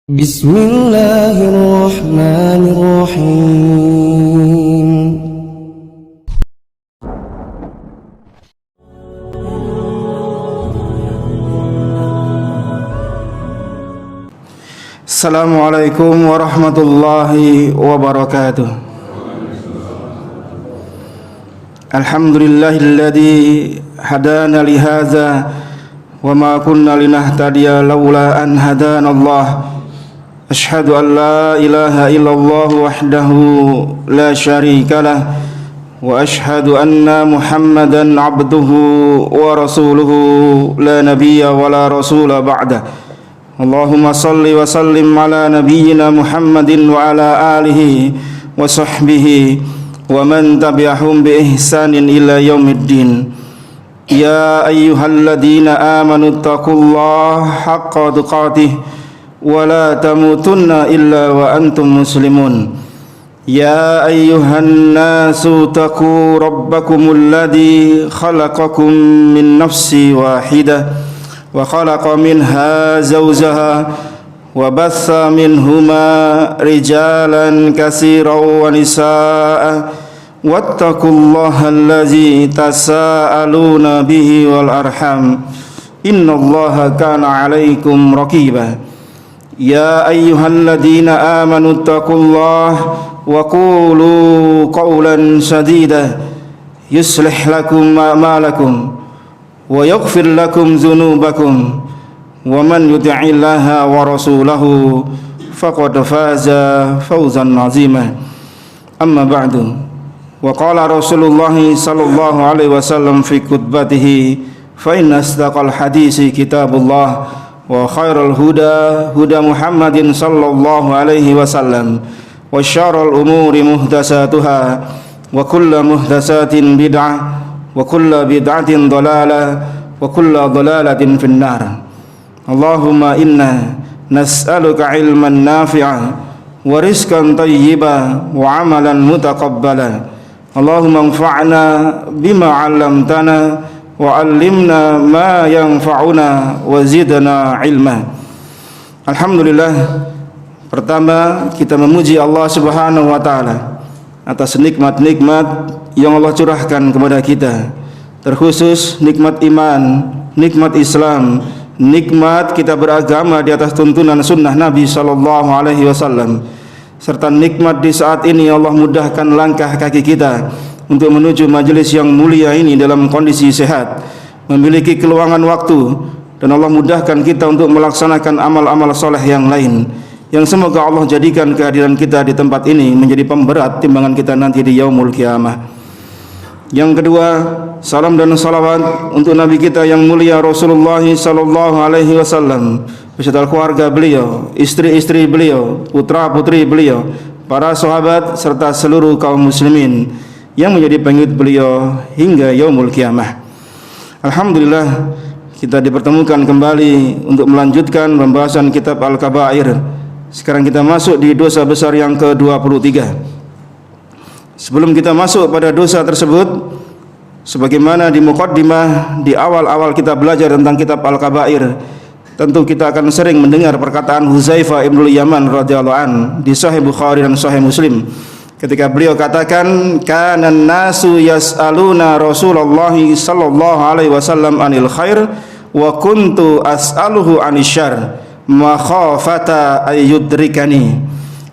Bismillahirrahmanirrahim. Assalamualaikum warahmatullahi wabarakatuh. Alhamdulillahilladzi hadana li hadza wa ma kunna linahtadiya laula an hadanallah. Asyhadu an la ilaha illallah wahdahu la syarika lah wa asyhadu anna Muhammadan abduhu wa rasuluhu la nabiyya wa la rasula ba'da. Allahumma salli wa sallim ala nabiyyina Muhammadin wa ala alihi wa sahbihi wa man tabi'ahum bi ihsanin ila yaumiddin. Ya ayyuhalladzina amanu taqullaha haqqa tuqatih wa la tamutunna illa wa antum muslimun. Ya ayyuhan nasu taqu rabbakumul ladzi khalaqakum min nafsin wahidah wa khalaqa minha zawjaha wa batha minhuma rijalan katsiran wa nisaa'a wattaqullaha allazi tasaaluna bihi wal arham innallaha kana 'alaikum raqiba. Ya ayyuhalladzina amanu taqullaha wa qulu qawlan sadida yuslih lakum a'malakum wa yaghfir lakum dhunubakum wa man yuti'illaha wa rasulahu faqad faza fawzan 'azima. Amma ba'du. Wa qala Rasulullah sallallahu alaihi wasallam fi khutbatihi fa inna asdaqal hadisi kitabullah wa khairal huda huda Muhammadin sallallahu alaihi wasallam wa syarrul umuri muhdatsatuha wa kullu muhdatsatin bid'ah wa kullu bid'atin dhalalah wa kullu dhalalatin finnar. Allahumma inna nas'aluka ilman nafi'an wa rizqan thayyiban wa amalan mutaqabbala. Allahumma anfa'na bima 'allamtana wa 'allimna ma yanfa'una wa zidna ilma. Alhamdulillah, pertama kita memuji Allah Subhanahu wa taala atas nikmat-nikmat yang Allah curahkan kepada kita, terkhusus nikmat iman, nikmat Islam, nikmat kita beragama di atas tuntunan sunnah Nabi sallallahu alaihi wasallam, serta nikmat di saat ini Allah mudahkan langkah kaki kita untuk menuju majelis yang mulia ini dalam kondisi sehat, memiliki keluangan waktu, dan Allah mudahkan kita untuk melaksanakan amal-amal soleh yang lain, yang semoga Allah jadikan kehadiran kita di tempat ini menjadi pemberat timbangan kita nanti di yaumul qiyamah. Yang kedua, salam dan salawat untuk Nabi kita yang mulia Rasulullah sallallahu alaihi wasallam beserta keluarga beliau, istri-istri beliau, putra-putri beliau, para sahabat serta seluruh kaum muslimin yang menjadi pengikut beliau hingga yaumul qiyamah. Alhamdulillah, kita dipertemukan kembali untuk melanjutkan pembahasan kitab Al-Kabair. Sekarang kita masuk di dosa besar yang ke-23. Sebelum kita masuk pada dosa tersebut, sebagaimana di muqaddimah di awal-awal kita belajar tentang kitab Al-Kabair, tentu kita akan sering mendengar perkataan Huzaifah ibnul Yaman radhiyallahu an di Sahih Bukhari dan Sahih Muslim, ketika beliau katakan, kanan nasu yas'aluna Rasulullah sallallahu alaihi wasallam anil khair wa kuntu as'aluhu anis syarr makhafata ayyudrikani.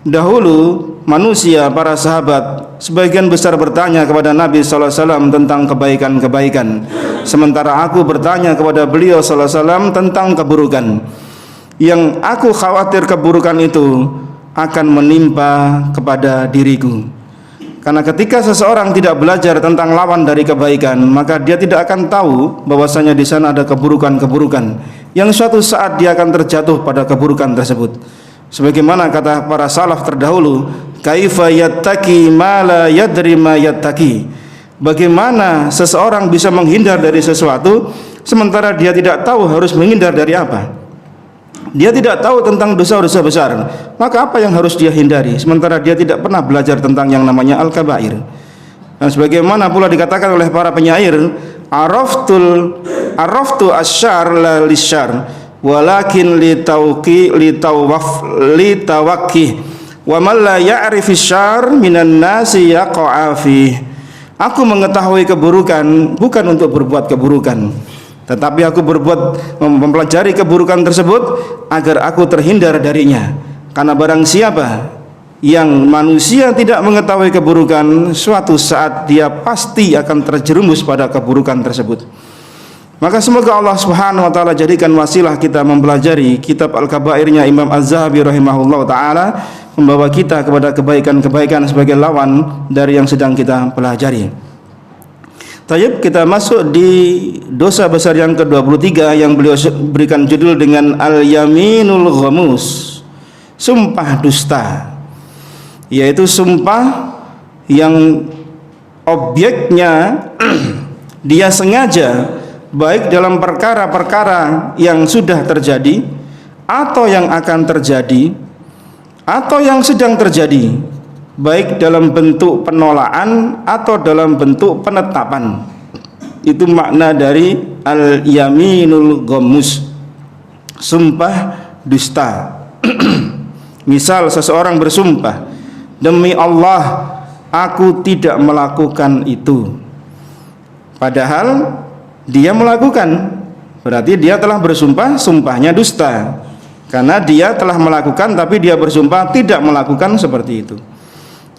Dahulu manusia, para sahabat sebagian besar bertanya kepada Nabi sallallahu alaihi wasallam tentang kebaikan-kebaikan, sementara aku bertanya kepada beliau sallallahu alaihi wasallam tentang keburukan. Yang aku khawatir keburukan itu akan menimpa kepada diriku. Karena ketika seseorang tidak belajar tentang lawan dari kebaikan, maka dia tidak akan tahu bahwasanya di sana ada keburukan-keburukan yang suatu saat dia akan terjatuh pada keburukan tersebut. Sebagaimana kata para salaf terdahulu, kaifa yattaqi ma la yadri ma yattaqi. Bagaimana seseorang bisa menghindar dari sesuatu sementara dia tidak tahu harus menghindar dari apa? Dia tidak tahu tentang dosa-dosa besar, maka apa yang harus dia hindari sementara dia tidak pernah belajar tentang yang namanya Al-Kabair. Dan sebagaimana pula dikatakan oleh para penyair, araftu asyar la lisyar. walakin litawaqih wa man la ya'rif syarr minan nasi yaqa'a fi. Aku mengetahui keburukan bukan untuk berbuat keburukan, tetapi aku mempelajari keburukan tersebut agar aku terhindar darinya. Karena barang siapa yang manusia tidak mengetahui keburukan, suatu saat dia pasti akan terjerumus pada keburukan tersebut. Maka semoga Allah Subhanahu wa taala jadikan wasilah kita mempelajari kitab Al-Kabairnya Imam Az-Zahabi rahimahullah taala, membawa kita kepada kebaikan-kebaikan sebagai lawan dari yang sedang kita pelajari. Tayyib, kita masuk di dosa besar yang ke-23 yang beliau berikan judul dengan Al-Yaminul Ghamus, sumpah dusta, yaitu sumpah yang objeknya dia sengaja, baik dalam perkara-perkara yang sudah terjadi atau yang akan terjadi atau yang sedang terjadi, baik dalam bentuk penolakan atau dalam bentuk penetapan. Itu makna dari al-yaminul ghamus, sumpah dusta. Misal seseorang bersumpah, demi Allah aku tidak melakukan itu, padahal dia melakukan. Berarti dia telah bersumpah, sumpahnya dusta, karena dia telah melakukan tapi dia bersumpah tidak melakukan seperti itu.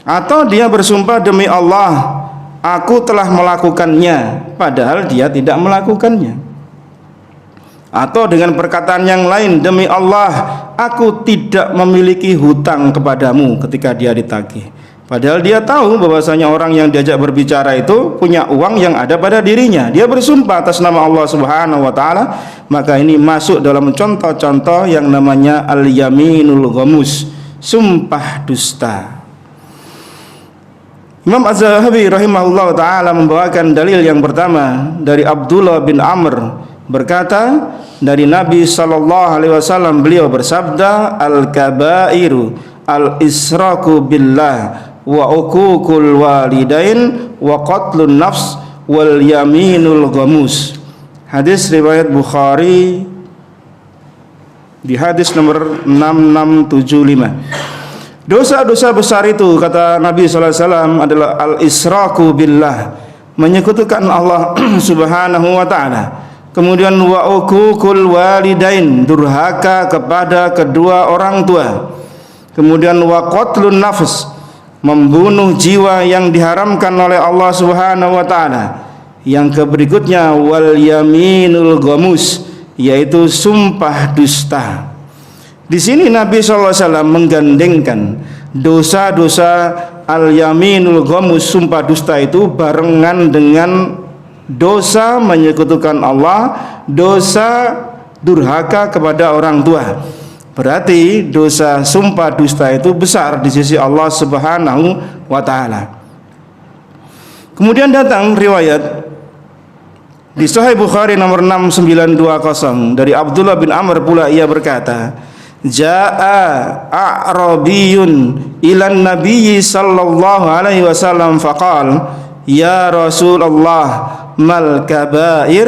Atau dia bersumpah, demi Allah aku telah melakukannya, padahal dia tidak melakukannya. Atau dengan perkataan yang lain, demi Allah aku tidak memiliki hutang kepadamu, ketika dia ditagih, padahal dia tahu bahwasanya orang yang diajak berbicara itu punya uang yang ada pada dirinya. Dia bersumpah atas nama Allah Subhanahu wa taala, maka ini masuk dalam contoh-contoh yang namanya al-yaminul ghamus, sumpah dusta. Imam Az-Zahabi rahimahullah taala membawakan dalil yang pertama dari Abdullah bin Amr, berkata dari Nabi sallallahu alaihi wasallam, beliau bersabda, al-kabairu al-israku billah wa uququl walidain wa qatlun nafs wal yaminul ghamus. Hadis riwayat Bukhari di hadis nomor 6675. Dosa-dosa besar itu, kata Nabi sallallahu alaihi wasallam, adalah al-israku billah, menyekutukan Allah Subhanahu wa taala. Kemudian wa uququl walidain, durhaka kepada kedua orang tua. Kemudian wa qatlun nafs, membunuh jiwa yang diharamkan oleh Allah Subhanahu wa taala. Yang berikutnya wal yaminul ghamus, yaitu sumpah dusta. Di sini Nabi sallallahu alaihi wasallam menggandengkan dosa-dosa al-yaminul ghamus, sumpah dusta itu barengan dengan dosa menyekutukan Allah, dosa durhaka kepada orang tua. Berarti dosa sumpah dusta itu besar di sisi Allah Subhanahu wa taala. Kemudian datang riwayat di Sahih Bukhari nomor 6920 dari Abdullah bin Amr pula, ia berkata, Ja'a a'rabiyun ilan nabiyyi sallallahu alaihi wasallam faqal, ya Rasulullah mal kabair?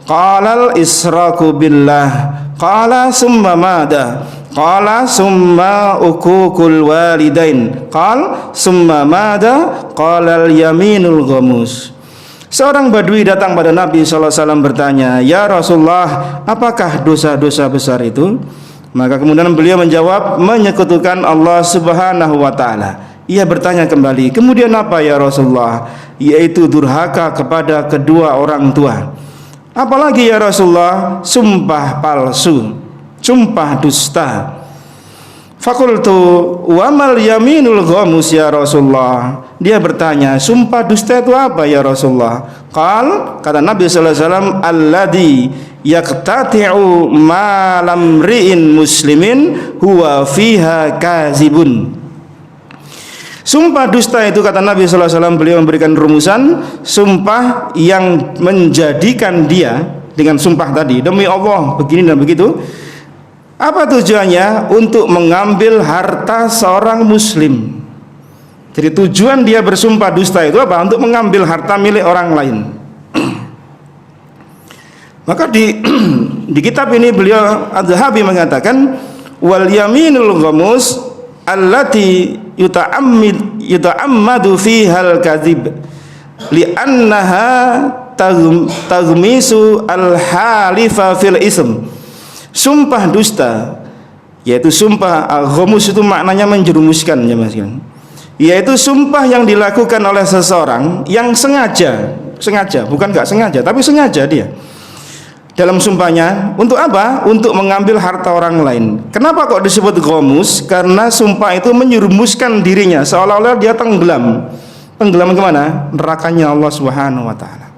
Qala al-israku billah. Qala summa mada? Qala summa uququl walidain. Qala summa mada? Qala al-yaminul ghamus. Seorang badui datang pada Nabi sallallahu alaihi wasallam bertanya, ya Rasulullah, apakah dosa-dosa besar itu? Maka kemudian beliau menjawab, menyekutukan Allah Subhanahu wa taala. Ia bertanya kembali, kemudian apa ya Rasulullah? Yaitu durhaka kepada kedua orang tua. Apalagi ya Rasulullah? Sumpah palsu, sumpah dusta. Fakultu wa mal yaminul ghamus ya Rasulullah. Dia bertanya, sumpah dusta itu apa ya Rasulullah? Kata Nabi sallallahu alaihi wasallam, alladzi yaqtati'u ma lam ri'in muslimin huwa fiha kazibun. Sumpah dusta itu, kata Nabi sallallahu alaihi wasallam, beliau memberikan rumusan, sumpah yang menjadikan dia dengan sumpah tadi, demi Allah begini dan begitu. Apa tujuannya? Untuk mengambil harta seorang muslim. Jadi tujuan dia bersumpah dusta itu apa? Untuk mengambil harta milik orang lain. Maka Di kitab ini beliau Az-Zahabi mengatakan wal yaminul ghamus allati yuta'ammadu fihal kadhib li'annaha taghmisu al-halifa fil ism. Sumpah dusta, yaitu sumpah al-ghamus itu maknanya menjerumuskan ya Mas, yaitu sumpah yang dilakukan oleh seseorang yang sengaja, bukan nggak sengaja, tapi sengaja dia dalam sumpahnya untuk apa? Untuk mengambil harta orang lain. Kenapa kok disebut ghamus? Karena sumpah itu menyerumuskan dirinya seolah-olah dia tenggelam kemana? Nerakanya Allah Subhanahu wa ta'ala.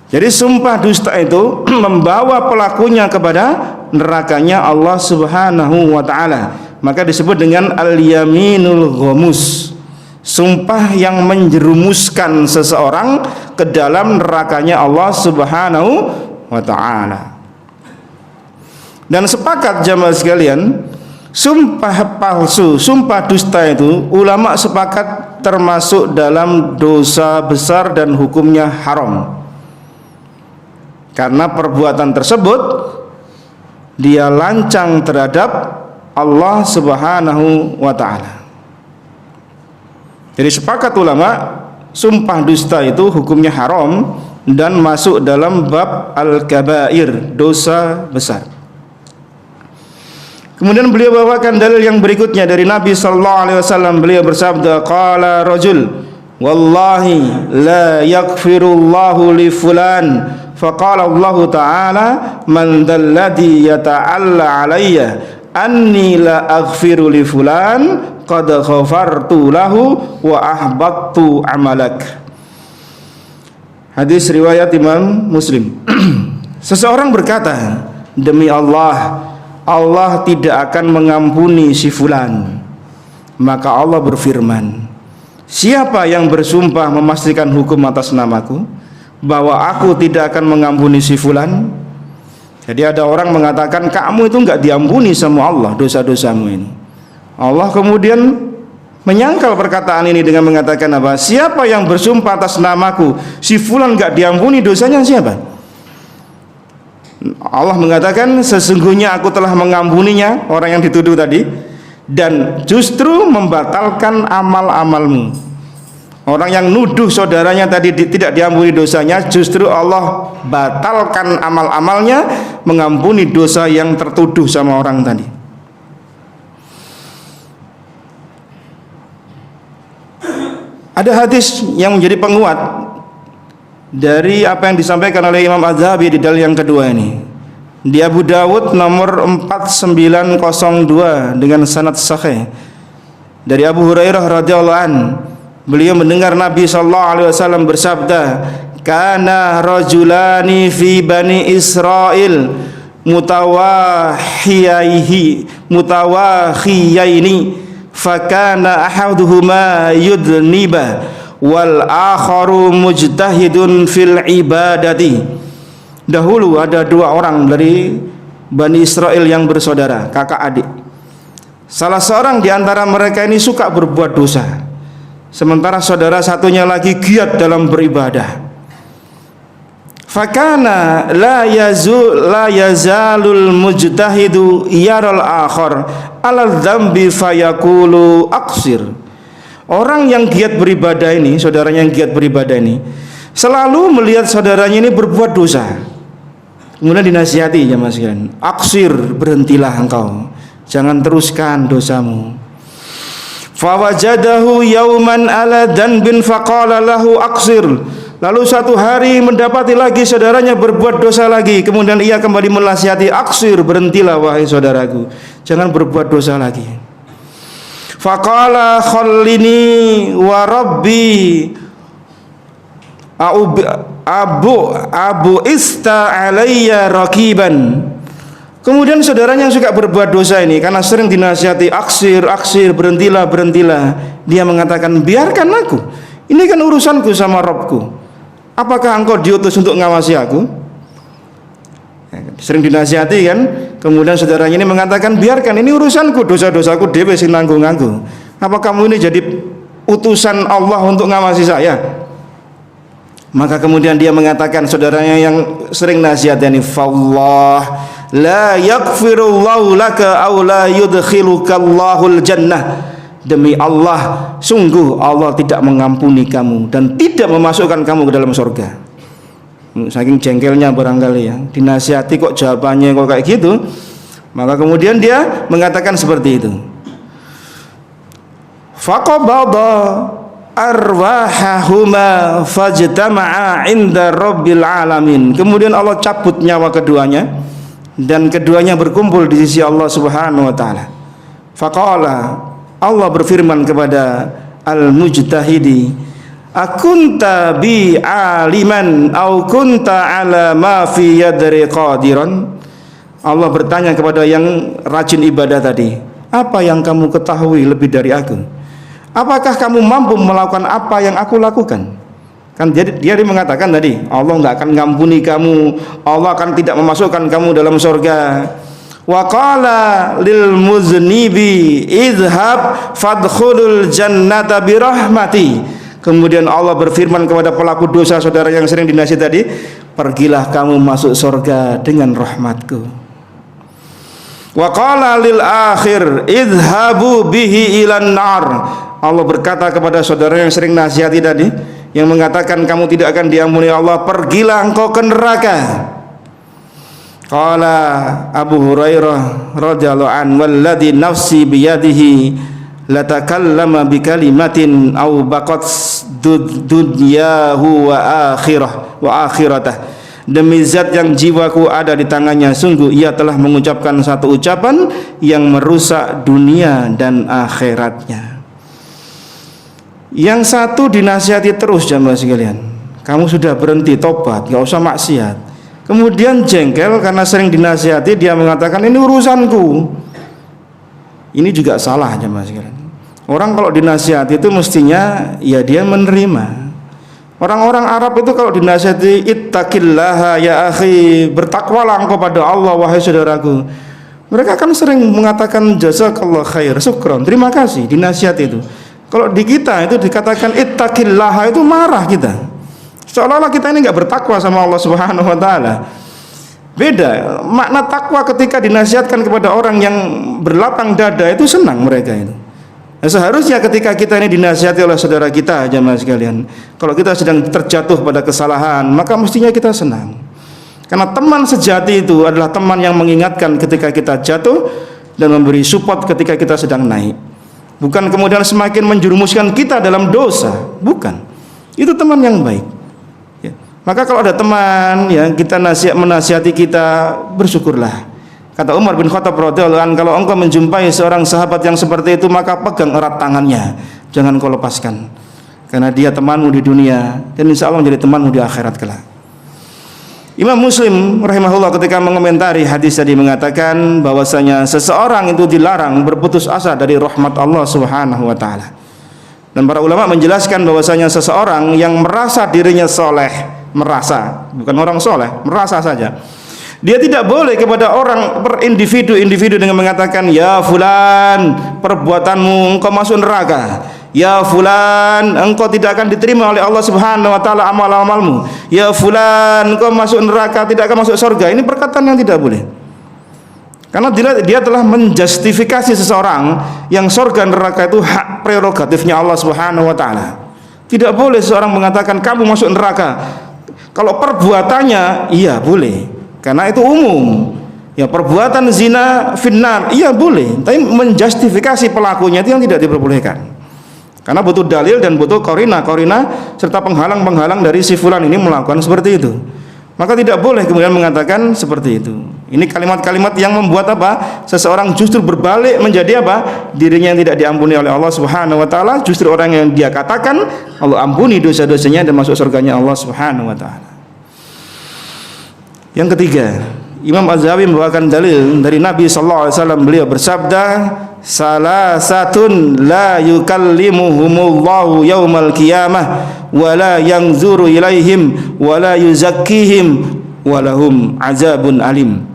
Jadi sumpah dusta itu membawa pelakunya kepada nerakanya Allah Subhanahu wa ta'ala. Maka disebut dengan al-yaminul ghamus, sumpah yang menjerumuskan seseorang ke dalam nerakanya Allah Subhanahu wa ta'ala. Dan sepakat jamaah sekalian, sumpah palsu, sumpah dusta itu ulama sepakat termasuk dalam dosa besar dan hukumnya haram. Karena perbuatan tersebut dia lancang terhadap Allah Subhanahu wa ta'ala. Jadi sepakat ulama, sumpah dusta itu hukumnya haram dan masuk dalam bab al-kabair, dosa besar. Kemudian beliau bawakan dalil yang berikutnya dari Nabi sallallahu alaihi wasallam. Beliau bersabda, qala rajul wallahi la yaghfirullahu li fulan faqala Allah ta'ala man dalladhi yata'alla alayya anni la aghfiru li fulan qad ghafartu lahu wa ahbattu amalak. Hadis riwayat Imam Muslim. Seseorang berkata, demi Allah, Allah tidak akan mengampuni si fulan. Maka Allah berfirman, siapa yang bersumpah memastikan hukum atas namaku bahwa aku tidak akan mengampuni si fulan? Jadi ada orang mengatakan kamu itu enggak diampuni sama Allah dosa-dosamu ini. Allah kemudian menyangkal perkataan ini dengan mengatakan apa? Siapa yang bersumpah atas namaku si fulan enggak diampuni dosanya, siapa? Allah mengatakan sesungguhnya aku telah mengampuninya, orang yang dituduh tadi, dan justru membatalkan amal-amalmu. Orang yang nuduh saudaranya tadi tidak diampuni dosanya, justru Allah batalkan amal-amalnya, mengampuni dosa yang tertuduh sama orang tadi. Ada hadis yang menjadi penguat dari apa yang disampaikan oleh Imam Az-Zahabi di dalil yang kedua ini. Di Abu Dawud nomor 4902 dengan sanad sahih dari Abu Hurairah radhiyallahu an, beliau mendengar Nabi sallallahu alaihi wasallam bersabda, kana rajulani fi bani Israil mutawakhiyaini fakana ahaduhuma yudniba wal akharu mujtahidun fil ibadati. Dahulu ada dua orang dari Bani Israel yang bersaudara, kakak adik. Salah seorang di antara mereka ini suka berbuat dosa, sementara saudara satunya lagi giat dalam beribadah. Fakana la yazalul mujtahidu yaral akhar ala dzambi fayaqulu aqsir. Orang yang giat beribadah ini, saudaranya yang giat beribadah ini, selalu melihat saudaranya ini berbuat dosa. Kemudian dinasihati ya Mas kan, aksir, berhentilah engkau, jangan teruskan dosamu. Fawajadahu yauman ala danbin faqala lahu aksir. Lalu satu hari mendapati lagi saudaranya berbuat dosa lagi, kemudian ia kembali menasihati, aksir, berhentilah wahai saudaraku, jangan berbuat dosa lagi. Faqala khallini wa rabbi abu ista alayya rakiban. Kemudian saudaranya yang suka berbuat dosa ini karena sering dinasihati, aksir, berhentilah, dia mengatakan, biarkan aku, ini kan urusanku sama Rabbku. Apakah engkau diutus untuk ngawasi aku? Sering dinasihati kan. Kemudian saudaranya ini mengatakan, biarkan, ini urusanku, dosa-dosaku dhewe sing nanggung aku. Apa kamu ini jadi utusan Allah untuk ngawasi saya? Maka kemudian dia mengatakan, saudaranya yang sering nasihat ini, fallah la yaghfirullahu laka aw la yudkhilukallahul jannah. Demi Allah, sungguh Allah tidak mengampuni kamu dan tidak memasukkan kamu ke dalam surga. Saking jengkelnya barangkali ya, dinasihati kok jawabannya kok kayak gitu. Maka kemudian dia mengatakan seperti itu. Faqabada arwahahuma fajtama'a inda rabbil alamin. Kemudian Allah cabut nyawa keduanya dan keduanya berkumpul di sisi Allah Subhanahu wa taala. Faqala, Allah berfirman kepada al-mujtahidi, akunta bi aliman au kunta ala ma fi yadri qadiran. Allah bertanya kepada yang rajin ibadah tadi, apa yang kamu ketahui lebih dari aku? Apakah kamu mampu melakukan apa yang aku lakukan? Kan dia mengatakan tadi, Allah nggak akan ngampuni kamu, Allah akan tidak memasukkan kamu dalam surga. Wa qala lil muznibi idhab fadkhulul jannata bi rahmati. Kemudian Allah berfirman kepada pelaku dosa, saudara yang sering dinasihati tadi, pergilah kamu masuk surga dengan rahmatku. Wa qala lil akhir idhabu bihi ilan nar. Allah berkata kepada saudara yang sering nasihati tadi, yang mengatakan kamu tidak akan diampuni Allah, pergilah engkau ke neraka. Qala Abu Hurairah radhiyallahu an, walladzi nafsi biyadihi latakallama bikalimatin aw baqat dunyahu wa akhiratah. Demi zat yang jiwaku ada di tangannya, sungguh ia telah mengucapkan satu ucapan yang merusak dunia dan akhiratnya. Yang satu dinasihati terus, jamaah sekalian, kamu sudah berhenti tobat, gak usah maksiat. Kemudian jengkel karena sering dinasihati, dia mengatakan ini urusanku. Ini juga salah, jamaah sekalian. Orang kalau dinasihati itu mestinya ya dia menerima. Orang-orang Arab itu kalau dinasihati, ittaqillaha ya akhi, bertakwalah engkau pada Allah wahai saudaraku, mereka kan sering mengatakan jazakallah khair, syukron, terima kasih, dinasihati itu. Kalau di kita itu dikatakan ittaqillaha, itu marah kita, seolah-olah kita ini nggak bertakwa sama Allah Subhanahu wa taala. Beda makna takwa ketika dinasihatkan kepada orang yang berlapang dada, itu senang mereka itu. Nah, seharusnya ketika kita ini dinasihati oleh saudara kita, jamaah sekalian, kalau kita sedang terjatuh pada kesalahan, maka mestinya kita senang. Karena teman sejati itu adalah teman yang mengingatkan ketika kita jatuh dan memberi support ketika kita sedang naik. Bukan kemudian semakin menjerumuskan kita dalam dosa, bukan. Itu teman yang baik. Ya. Maka kalau ada teman yang kita menasihati kita, bersyukurlah. Kata Umar bin Khattab radhiyallahu anhu, kalau engkau menjumpai seorang sahabat yang seperti itu, maka pegang erat tangannya, jangan kau lepaskan, karena dia temanmu di dunia dan insya Allah menjadi temanmu di akhirat kelak. Imam Muslim rahimahullah ketika mengomentari hadis tadi mengatakan bahwasanya seseorang itu dilarang berputus asa dari rahmat Allah Subhanahu wa taala. Dan para ulama menjelaskan bahwasanya seseorang yang merasa dirinya soleh, merasa, bukan orang soleh, merasa saja, dia tidak boleh kepada orang per individu dengan mengatakan, ya fulan, perbuatanmu engkau masuk neraka. Ya fulan, engkau tidak akan diterima oleh Allah Subhanahu wa taala amal-amalmu. Ya fulan, engkau masuk neraka, tidak akan masuk surga. Ini perkataan yang tidak boleh. Karena dia telah menjustifikasi seseorang yang surga neraka itu hak prerogatifnya Allah Subhanahu wa taala. Tidak boleh seorang mengatakan kamu masuk neraka. Kalau perbuatannya iya boleh, karena itu umum. Ya, perbuatan zina finnar iya boleh, tapi menjustifikasi pelakunya itu yang tidak diperbolehkan. Karena butuh dalil dan butuh korina serta penghalang dari si fulan ini melakukan seperti itu. Maka tidak boleh kemudian mengatakan seperti itu. Ini kalimat-kalimat yang membuat apa? Seseorang justru berbalik menjadi apa? Dirinya yang tidak diampuni oleh Allah Subhanahu wa taala, justru orang yang dia katakan Allah ampuni dosa-dosanya dan masuk surganya Allah Subhanahu wa taala. Yang ketiga, Imam Az-Zahabi membawakan dalil dari Nabi sallallahu alaihi wasallam, beliau bersabda, salasatun la yukallimuhumullahu yaumal qiyamah wa la yanzuru ilaihim wa la yuzakkihim wa lahum azabun alim.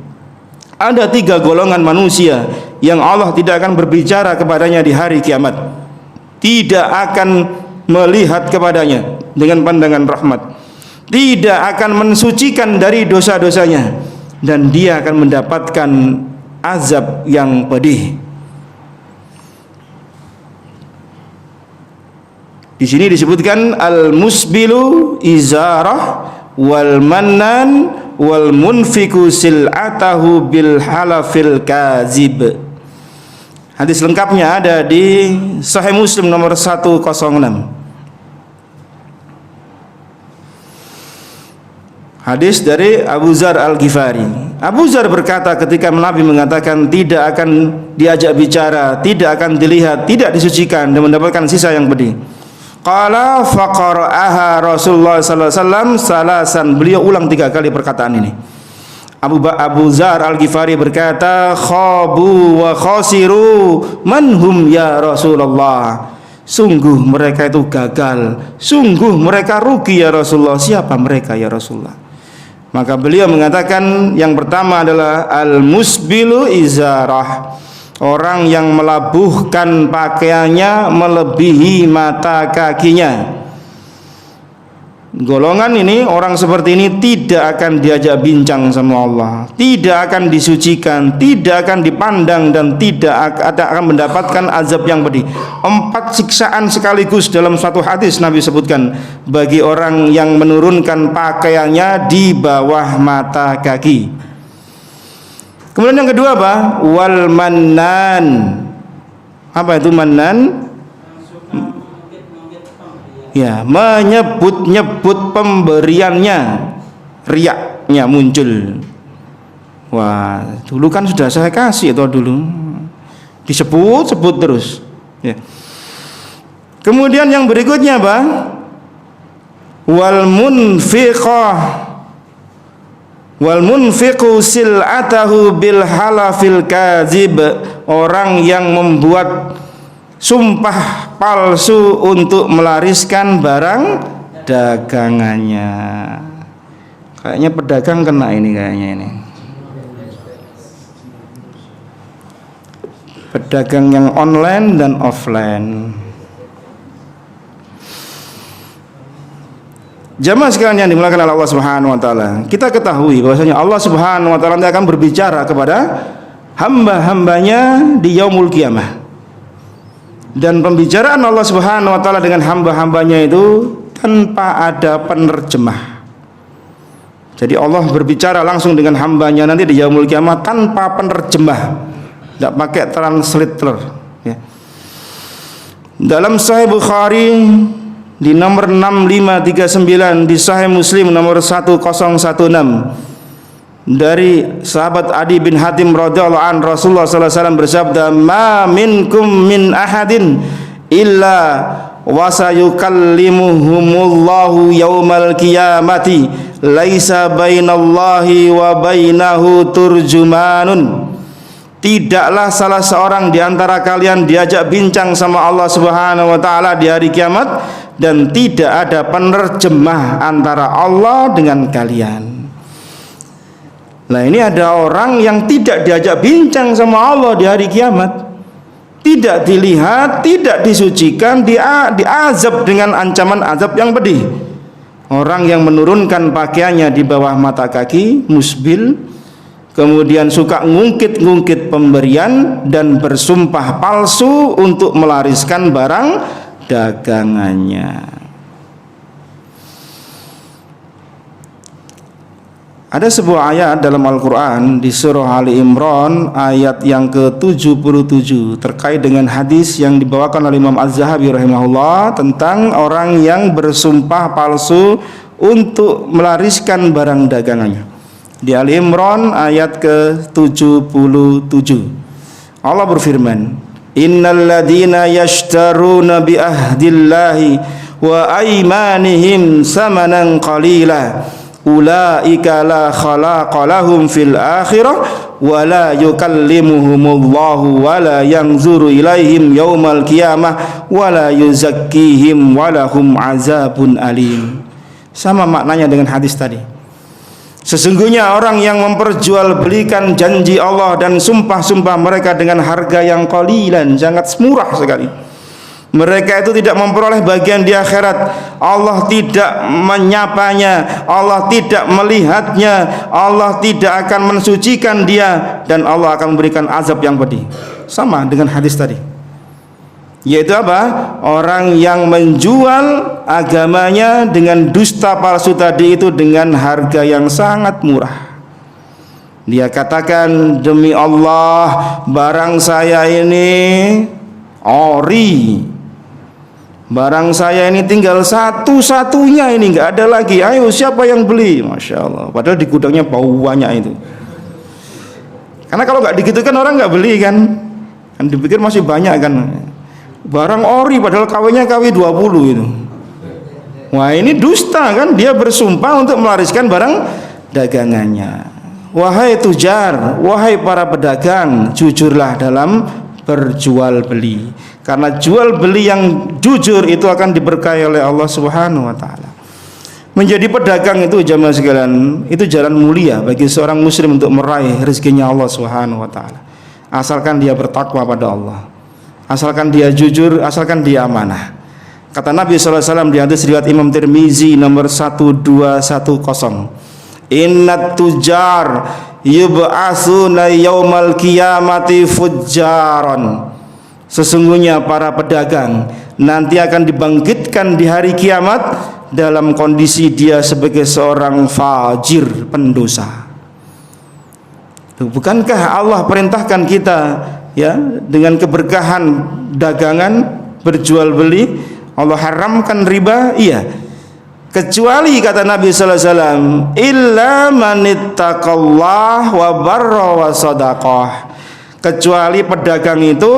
Ada 3 golongan manusia yang Allah tidak akan berbicara kepadanya di hari kiamat, tidak akan melihat kepadanya dengan pandangan rahmat, tidak akan mensucikan dari dosa-dosanya, dan dia akan mendapatkan azab yang pedih. Di sini disebutkan al-musbilu izarah wal mannan wal munfiku sil'atahu bil halafil kazib. Hadis lengkapnya ada di Sahih Muslim nomor 106. Hadis dari Abu Dzar Al-Ghifari. Abu Dzar berkata ketika Nabi mengatakan tidak akan diajak bicara, tidak akan dilihat, tidak disucikan dan mendapatkan sisa yang pedih. Qala faqara'aha Rasulullah sallallahu alaihi wasallam salasan. Beliau ulang 3 kali perkataan ini. Abu Dzar Al-Ghifari berkata, khabu wa khasiru manhum ya Rasulullah. Sungguh mereka itu gagal, sungguh mereka rugi ya Rasulullah. Siapa mereka ya Rasulullah? Maka beliau mengatakan yang pertama adalah al-musbilu izarah, orang yang melabuhkan pakaiannya melebihi mata kakinya. Golongan ini, orang seperti ini tidak akan diajak bincang sama Allah, tidak akan disucikan, tidak akan dipandang, dan tidak akan mendapatkan azab yang pedih. 4 siksaan sekaligus dalam satu hadis Nabi sebutkan bagi orang yang menurunkan pakaiannya di bawah mata kaki. Kemudian yang kedua apa? Wal mannan. Apa itu mannan? Ya, menyebut-nyebut pemberiannya, riaknya muncul. Wah, dulu kan sudah saya kasih atau dulu disebut-sebut terus. Ya. Kemudian yang berikutnya apa? Wal munfiqu sil'atahu bil halafil kazib, orang yang membuat sumpah palsu untuk melariskan barang dagangannya. Kayaknya pedagang kena ini, kayaknya ini. Pedagang yang online dan offline. Jamaah sekalian yang dimuliakan oleh Allah Subhanahu wa taala, kita ketahui bahwasanya Allah Subhanahu wa taala akan berbicara kepada hamba-hambanya di yaumul qiyamah. Dan pembicaraan Allah Subhanahu wa taala dengan hamba-hambanya itu tanpa ada penerjemah. Jadi Allah berbicara langsung dengan hambanya nanti di yaumul qiyamah tanpa penerjemah, tidak pakai translator ya. Dalam Sahih Bukhari di nomor 6539, di Sahih Muslim nomor 1016, dari sahabat Adi bin Hatim radhiyallahu an, Rasulullah sallallahu alaihi wasallam bersabda, ma minkum min ahadin illa wa sayukallimuhumullahu yaumal qiyamati laisa bainallahi wa bainahu turjumanun. Tidaklah salah seorang di antara kalian diajak bincang sama Allah Subhanahu wa taala di hari kiamat, dan tidak ada penerjemah antara Allah dengan kalian. Nah, ini ada orang yang tidak diajak bincang sama Allah di hari kiamat, tidak dilihat, tidak disucikan, diazab dengan ancaman azab yang pedih. Orang yang menurunkan pakaiannya di bawah mata kaki, musbil, kemudian suka ngungkit-ngungkit pemberian dan bersumpah palsu untuk melariskan barang dagangannya. Ada sebuah ayat dalam Al-Quran di surah Ali Imran ayat yang ke-77 terkait dengan hadis yang dibawakan oleh Imam Az-Zahabi rahimahullah tentang orang yang bersumpah palsu untuk melariskan barang dagangannya. Di Ali Imran ayat ke-77 Allah berfirman, innal ladina yashtaruna bi ahdillahi wa aymanihim samanan qalila ulaika la khalaqa lahum fil akhirah wa la yukallimuhumullahu wa la yanzuru ilaihim yaumal qiyamah wa la yuzakkihim wa lahum azabun alim. Sama maknanya dengan hadis tadi. Sesungguhnya orang yang memperjualbelikan janji Allah dan sumpah-sumpah mereka dengan harga yang qalilan, sangat murah sekali, mereka itu tidak memperoleh bagian di akhirat. Allah tidak menyapanya, Allah tidak melihatnya, Allah tidak akan mensucikan dia, dan Allah akan memberikan azab yang pedih. Sama dengan hadis tadi, yaitu apa? Orang yang menjual agamanya dengan dusta palsu tadi itu dengan harga yang sangat murah. Dia katakan, demi Allah, barang saya ini ori, barang saya ini tinggal satu-satunya, ini nggak ada lagi, ayo siapa yang beli? Masya Allah, padahal di gudangnya bau banyak itu. Karena kalau nggak digitu kan orang nggak beli kan dipikir masih banyak kan, barang ori padahal KW-nya KW 20 itu. Wah, ini dusta kan, dia bersumpah untuk melariskan barang dagangannya. Wahai tujar, wahai para pedagang, jujurlah dalam berjual beli, karena jual beli yang jujur itu akan diberkahi oleh Allah Subhanahu wa taala. Menjadi pedagang itu, jamaah sekalian, itu jalan mulia bagi seorang muslim untuk meraih rezekinya Allah Subhanahu wa taala. Asalkan dia bertakwa pada Allah, asalkan dia jujur, asalkan dia amanah. Kata Nabi sallallahu alaihi wasallam di hadis riwayat Imam Tirmizi nomor 1210, innat tujar yub'asuna yaumal qiyamati fujjaron. Sesungguhnya para pedagang nanti akan dibangkitkan di hari kiamat dalam kondisi dia sebagai seorang fajir, pendosa. Bukankah Allah perintahkan kita ya dengan keberkahan dagangan, berjual beli? Allah haramkan riba, iya. Kecuali kata Nabi sallallahu alaihi wasallam, illa manittaqallah wa barra wa sadaqah. Kecuali pedagang itu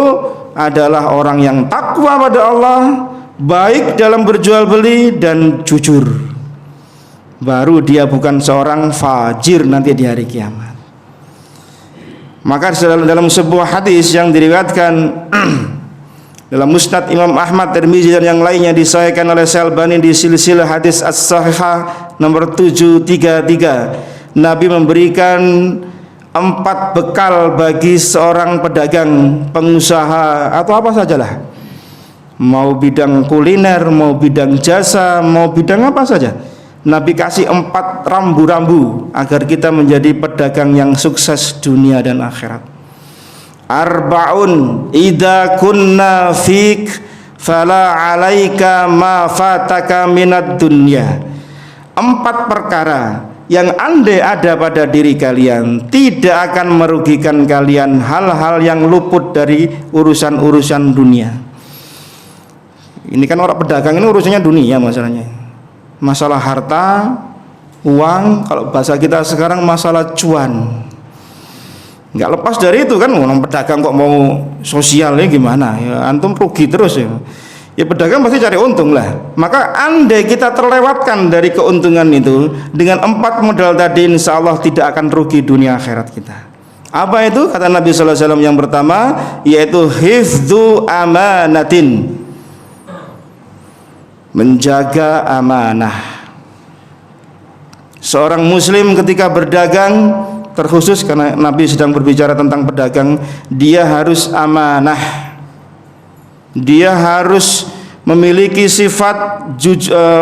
adalah orang yang takwa pada Allah, baik dalam berjual beli dan jujur. Baru dia bukan seorang fajir nanti di hari kiamat. Maka dalam sebuah hadis yang diriwayatkan dalam Musnad Imam Ahmad, Tirmizi dan yang lainnya, disahihkan oleh Syalbani di silsilah hadis as-sahihah nomor 733, Nabi memberikan 4 bekal bagi seorang pedagang, pengusaha atau apa sajalah, mau bidang kuliner, mau bidang jasa, mau bidang apa saja. Nabi kasih 4 rambu-rambu agar kita menjadi pedagang yang sukses dunia dan akhirat. Arba'un idza kunna fik fala 'alaika ma fataka minad dunya. 4 perkara yang andai ada pada diri kalian tidak akan merugikan kalian hal-hal yang luput dari urusan-urusan dunia. Ini kan orang pedagang ini urusannya dunia masalahnya. Masalah harta, uang, kalau bahasa kita sekarang masalah cuan. Nggak lepas dari itu kan, orang pedagang kok mau sosialnya gimana ya, antum rugi terus ya. Ya pedagang pasti cari untung lah. Maka andai kita terlewatkan dari keuntungan itu dengan 4 modal tadi, insya Allah tidak akan rugi dunia akhirat kita. Apa itu? Kata Nabi sallallahu alaihi wasallam yang pertama yaitu hifdzu amanatin, menjaga amanah. Seorang muslim ketika berdagang, terkhusus karena Nabi sedang berbicara tentang pedagang, dia harus amanah, dia harus memiliki sifat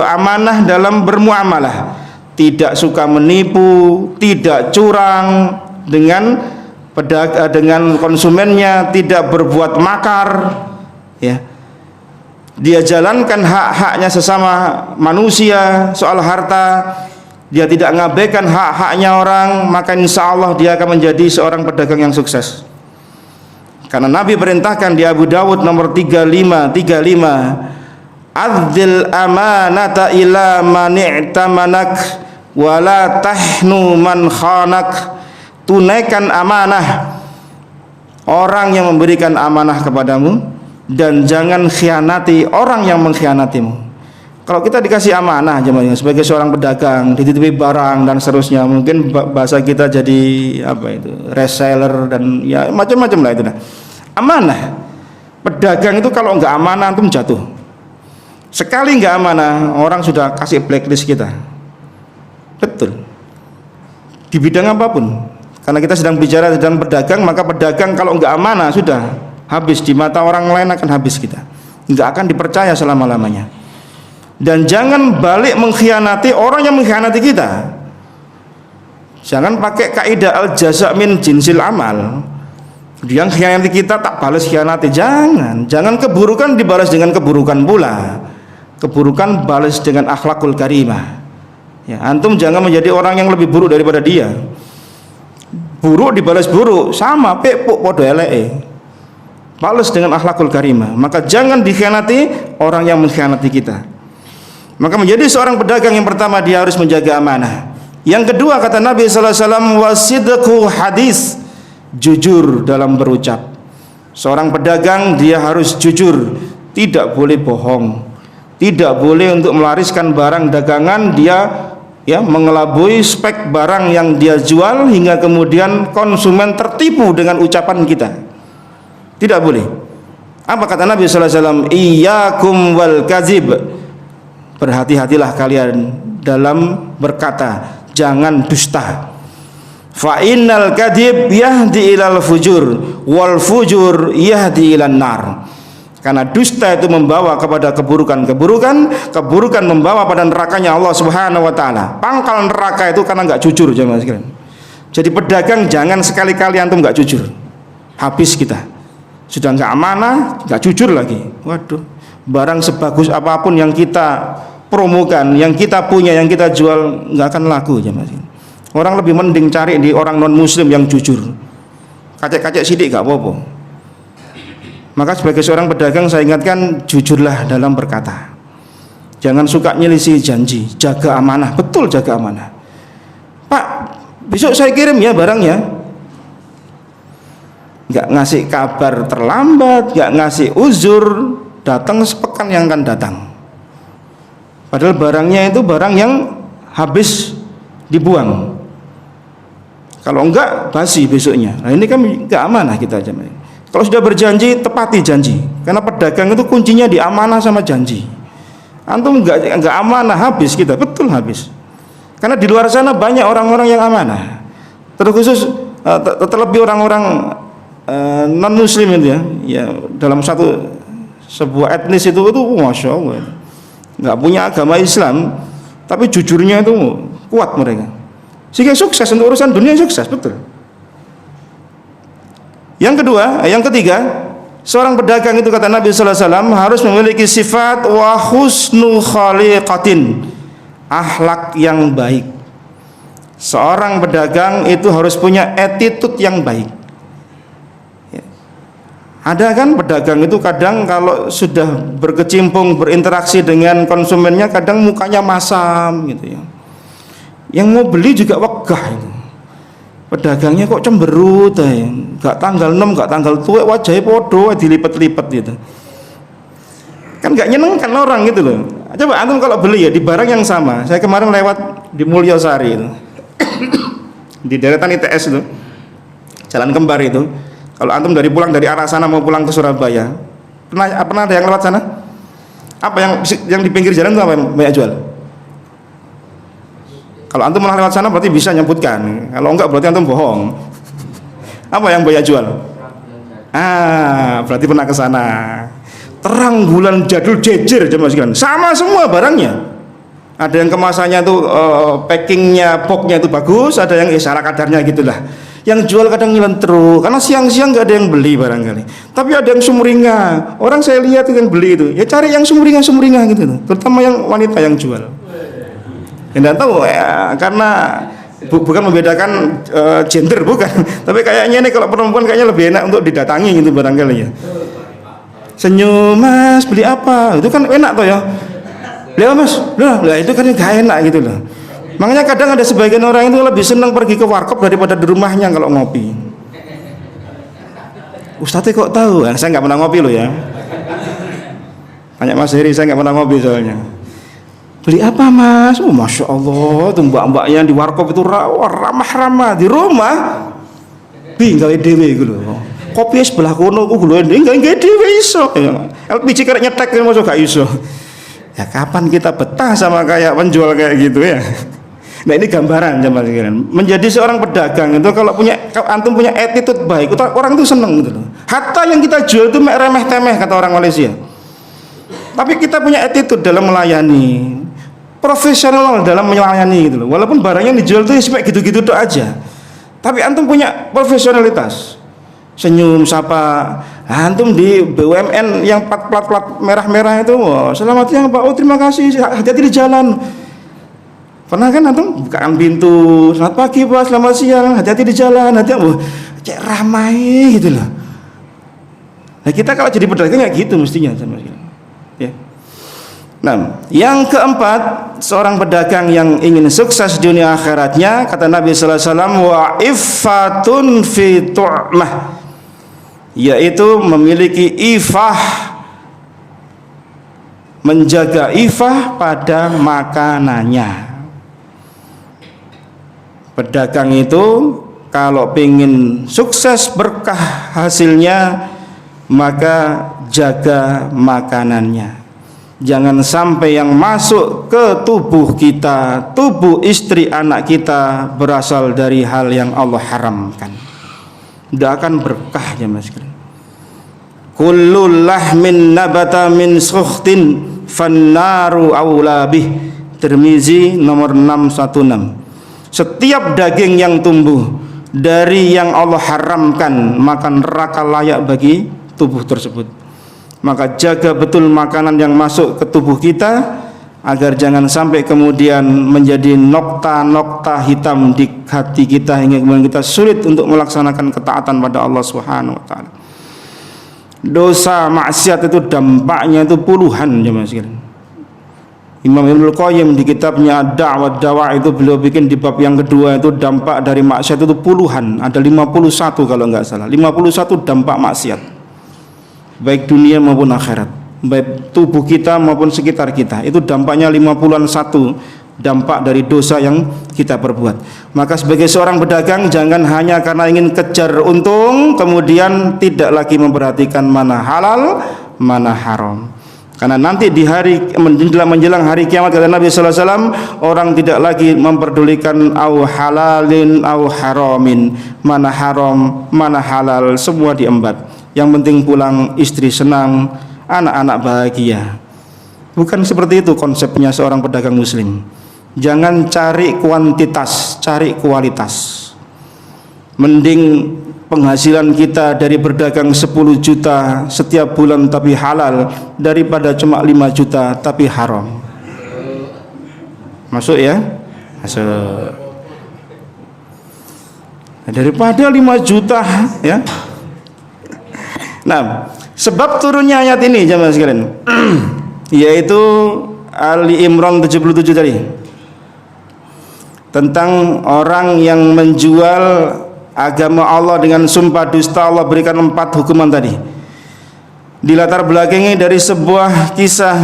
amanah dalam bermuamalah, tidak suka menipu, tidak curang dengan konsumennya, tidak berbuat makar ya. Dia jalankan hak-haknya sesama manusia soal harta, dia tidak mengabaikan hak-haknya orang, maka insya Allah dia akan menjadi seorang pedagang yang sukses. Karena Nabi perintahkan di Abu Dawud nomor 3535, adzil amanata ila man i'tamanak wa la tahnu man khanak. Tunaikan amanah orang yang memberikan amanah kepadamu, dan jangan khianati orang yang mengkhianatimu. Kalau kita dikasih amanah sebagai seorang pedagang, dititipi barang dan seterusnya, mungkin bahasa kita jadi apa itu, reseller dan ya macam-macam lah itu. Amanah pedagang itu kalau nggak amanah antum jatuh. Sekali nggak amanah, orang sudah kasih blacklist kita. Betul. Di bidang apapun. Karena kita sedang bicara tentang pedagang, maka pedagang kalau nggak amanah sudah habis, di mata orang lain akan habis kita, nggak akan dipercaya selama-lamanya. Dan jangan balik mengkhianati orang yang mengkhianati kita. Jangan pakai kaidah al-jaza' min jinsil amal. Dia khianati kita tak balas khianati. Jangan keburukan dibalas dengan keburukan pula. Keburukan balas dengan akhlakul karimah. Ya, antum jangan menjadi orang yang lebih buruk daripada dia. Buruk dibalas buruk, sama pepuk podo eleke. Balas dengan akhlakul karimah. Maka jangan dikhianati orang yang mengkhianati kita. Maka menjadi seorang pedagang yang pertama dia harus menjaga amanah. Yang kedua kata Nabi sallallahu alaihi wasallam wasidqu hadis, jujur dalam berucap. Seorang pedagang dia harus jujur, tidak boleh bohong. Tidak boleh untuk melariskan barang dagangan dia ya mengelabui spek barang yang dia jual hingga kemudian konsumen tertipu dengan ucapan kita. Tidak boleh. Apa kata Nabi sallallahu alaihi wasallam? Iyyakum wal kadzib. Berhati-hatilah kalian dalam berkata, jangan dusta. Fa innal kadzib yahdi ilal fujur wal fujur yahdi ilan nar. Karena dusta itu membawa kepada keburukan, keburukan membawa pada nerakanya Allah Subhanahu wa taala. Pangkal neraka itu karena enggak jujur, jemaah sekalian. Jadi pedagang jangan sekali-kali antum enggak jujur. Habis kita. Sudah enggak amanah, enggak jujur lagi. Waduh, barang sebagus apapun yang kita promokan, yang kita punya, yang kita jual enggak akan laku, jemaah sekalian. Orang lebih mending cari di orang non muslim yang jujur. Kacek-kacek sidik enggak apa-apa. Maka sebagai seorang pedagang saya ingatkan, jujurlah dalam berkata. Jangan suka nyelisih janji, jaga amanah, betul jaga amanah. Pak, besok saya kirim ya barangnya. Enggak ngasih kabar terlambat, enggak ngasih uzur, datang sepekan yang akan datang. Padahal barangnya itu barang yang habis dibuang. Kalau enggak basi besoknya. Nah ini kan enggak amanah kita aja. Kalau sudah berjanji, tepati janji. Karena pedagang itu kuncinya di amanah sama janji. Antum enggak amanah, habis kita, betul habis. Karena di luar sana banyak orang-orang yang amanah. Terkhusus terlebih orang-orang non muslim itu ya dalam sebuah etnis itu masya Allah, nggak punya agama Islam, tapi jujurnya itu kuat mereka. Sehingga sukses untuk urusan dunia, sukses betul. Yang ketiga, seorang pedagang itu kata Nabi sallallahu alaihi wasallam harus memiliki sifat wa husnu khaliqatin, akhlak yang baik. Seorang pedagang itu harus punya attitude yang baik. Ya. Ada kan pedagang itu kadang kalau sudah berkecimpung berinteraksi dengan konsumennya kadang mukanya masam gitu ya. Yang mau beli juga wegah itu. Pedagangnya kok cemberut ya. Gak tanggal 6, gak tanggal tua, wajahnya podo dilipet-lipet gitu. Kan gak nyenengkan orang gitu loh. Coba antum kalau beli ya di barang yang sama. Saya kemarin lewat di Mulyosari itu. Di deretan ITS itu. Jalan Kembar itu. Kalau antum pulang dari arah sana mau pulang ke Surabaya, pernah ada yang lewat sana? Apa yang di pinggir jalan itu apa yang banyak jual? Kalau antum pernah lewat sana berarti bisa nyebutkan. Kalau enggak berarti antum bohong. Apa yang banyak jual? Berarti pernah ke sana. Terang bulan jadul jejer jemaah sekalian. Sama semua barangnya. Ada yang kemasannya tuh packingnya, boxnya itu bagus, ada yang salah kadarnya gitulah. Yang jual kadang nyelentru karena siang-siang nggak ada yang beli barangkali. Tapi ada yang sumringah. Orang saya lihat itu yang beli itu, ya cari yang sumringah gitu tuh. Terutama yang wanita yang jual. Tidak tahu ya, karena bukan membedakan gender bukan, tapi kayaknya nih kalau perempuan kayaknya lebih enak untuk didatangi gitu barangkali ya. Senyum mas, beli apa? Itu kan enak toh ya. Beli apa mas? Lah itu kan gak enak gitu loh. Makanya kadang ada sebagian orang itu lebih senang pergi ke warkop daripada di rumahnya kalau ngopi. Ustadznya kok tahu? Saya nggak pernah ngopi loh ya. Tanya Mas Heri, saya nggak pernah ngopi soalnya. Beli apa mas? Oh masya Allah, tuh mbak-mbaknya di warkop itu ramah-ramah. Di rumah, gawe dewe gitu. Kopi sebelah kono, gawe dewe iso. LPG karek nyetek masuk gak iso. Ya kapan kita betah sama kayak penjual kayak gitu ya? Nah ini gambaran jemaah sekalian. Menjadi seorang pedagang itu kalau antum punya attitude baik, orang itu seneng gitu loh. Hatta yang kita jual itu remeh temeh kata orang Malaysia. Tapi kita punya attitude dalam melayani, profesional dalam melayani gitu loh. Walaupun barangnya dijual tuh sampai gitu-gitu tuh aja. Tapi antum punya profesionalitas. Senyum sapa. Antum di BUMN yang plat merah-merah itu, oh, selamat siang Pak. Oh, terima kasih. Hati-hati di jalan. Pernah kan antum bukaan pintu, selamat pagi Pak, selamat siang, hati-hati di jalan, hati-hati. Oh, kayak ramai gitu loh. Nah, kita kalau jadi pedagang ya gitu mestinya sama sekali. Ya. Nah, yang keempat, seorang pedagang yang ingin sukses dunia akhiratnya, kata Nabi sallallahu alaihi wasallam, wa iffatun fi tu'mah, yaitu memiliki ifah, menjaga ifah pada makanannya. Pedagang itu kalau ingin sukses berkah hasilnya, maka jaga makanannya. Jangan sampai yang masuk ke tubuh kita, tubuh istri anak kita, berasal dari hal yang Allah haramkan. Tidak akan berkah ya mas. Kullu lahmin nabata min sukhtin fannaru aula bih. Tirmizi nomor 616. Setiap daging yang tumbuh dari yang Allah haramkan, maka neraka layak bagi tubuh tersebut. Maka jaga betul makanan yang masuk ke tubuh kita, agar jangan sampai kemudian menjadi nokta-nokta hitam di hati kita, hingga kemudian kita sulit untuk melaksanakan ketaatan pada Allah Subhanahu wa taala. Dosa maksiat itu dampaknya itu puluhan ya mas. Imam Ibnul Qayyim di kitabnya Ad-Da'wah itu beliau bikin di bab yang kedua, itu dampak dari maksiat itu puluhan, ada 51 kalau enggak salah, 51 dampak maksiat, baik dunia maupun akhirat, baik tubuh kita maupun sekitar kita. Itu dampaknya 51 dampak dari dosa yang kita perbuat. Maka sebagai seorang pedagang, jangan hanya karena ingin kejar untung kemudian tidak lagi memperhatikan mana halal mana haram. Karena nanti di hari menjelang hari kiamat, kata Nabi sallallahu alaihi wasallam, orang tidak lagi memperdulikan au halalin au haramin, mana haram mana halal, semua diembat. Yang penting pulang istri senang, anak-anak bahagia. Bukan seperti itu konsepnya seorang pedagang muslim. Jangan cari kuantitas, cari kualitas. Mending penghasilan kita dari berdagang 10 juta setiap bulan tapi halal, daripada cuma 5 juta tapi haram. Masuk ya? Masuk. Daripada 5 juta ya. Nah, sebab turunnya ayat ini jemaah sekalian yaitu Ali Imran 77 tadi, tentang orang yang menjual agama Allah dengan sumpah dusta. Allah berikan 4 hukuman tadi, dilatar belakangi dari sebuah kisah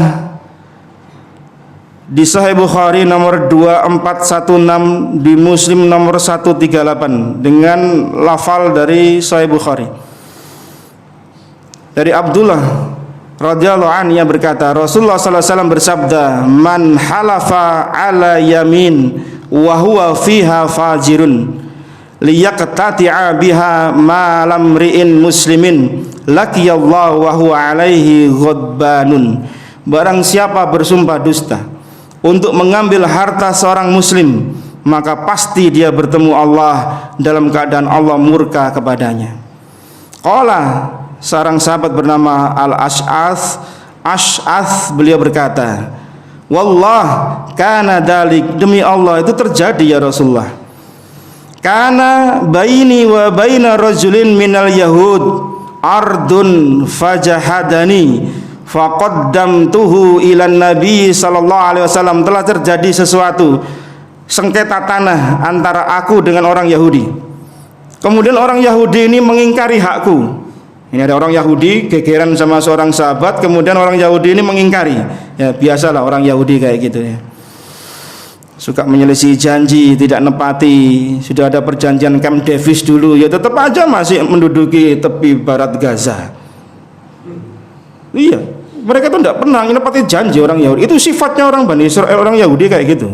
di Sahih Bukhari nomor 2416, di Muslim nomor 138, dengan lafal dari Sahih Bukhari. Dari Abdullah radhiyallahu anhu yang berkata, Rasulullah sallallahu alaihi wasallam bersabda, man halafa ala yamin wa huwa fiha fajirun liyaqtati'a biha ma lam ri'in muslimin laqiyallahu wa huwa alaihi ghadbanun. Barang siapa bersumpah dusta untuk mengambil harta seorang muslim, maka pasti dia bertemu Allah dalam keadaan Allah murka kepadanya. Qala, seorang sahabat bernama Al-Ash'ath, beliau berkata, wallah kana dalik, demi Allah itu terjadi ya Rasulullah. Kana baini wa baina rajulin minal yahud ardun fajahadani faqaddamtuhu ilan nabi sallallahu alaihi wasallam. Telah terjadi sesuatu sengketa tanah antara aku dengan orang Yahudi. Kemudian orang Yahudi ini mengingkari hakku. Ini ada orang Yahudi gegeran sama seorang sahabat, kemudian orang Yahudi ini mengingkari. Ya biasalah orang Yahudi kayak gitu ya. Suka menyelisih janji, tidak nepati. Sudah ada perjanjian Camp Davis dulu, ya tetap aja masih menduduki tepi barat Gaza. Iya, mereka tuh tidak pernah menepati janji orang Yahudi. Itu sifatnya orang Bani Israel, orang Yahudi kayak gitu.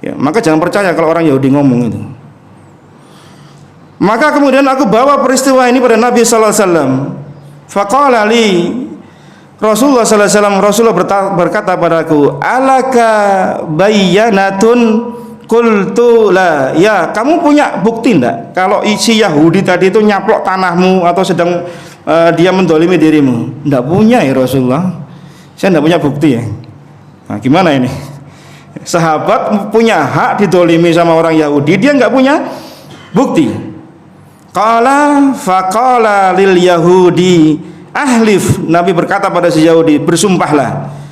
Ya, maka jangan percaya kalau orang Yahudi ngomong itu. Maka kemudian aku bawa peristiwa ini pada Nabi sallallahu alaihi wasallam. Faqala li, Rasulullah sallallahu alaihi wasallam, Rasulullah berkata padaku, alaka bayyanatun? Qultu la. Ya, kamu punya bukti enggak kalau isi Yahudi tadi itu nyaplok tanahmu atau sedang dia mendolimi dirimu? Enggak punya ya Rasulullah, saya enggak punya bukti ya. Nah, gimana ini? Sahabat punya hak didolimi sama orang Yahudi, dia enggak punya bukti. Qala faqala lil yahudi ahlif. Nabi berkata pada si Yahudi, bersumpahlah.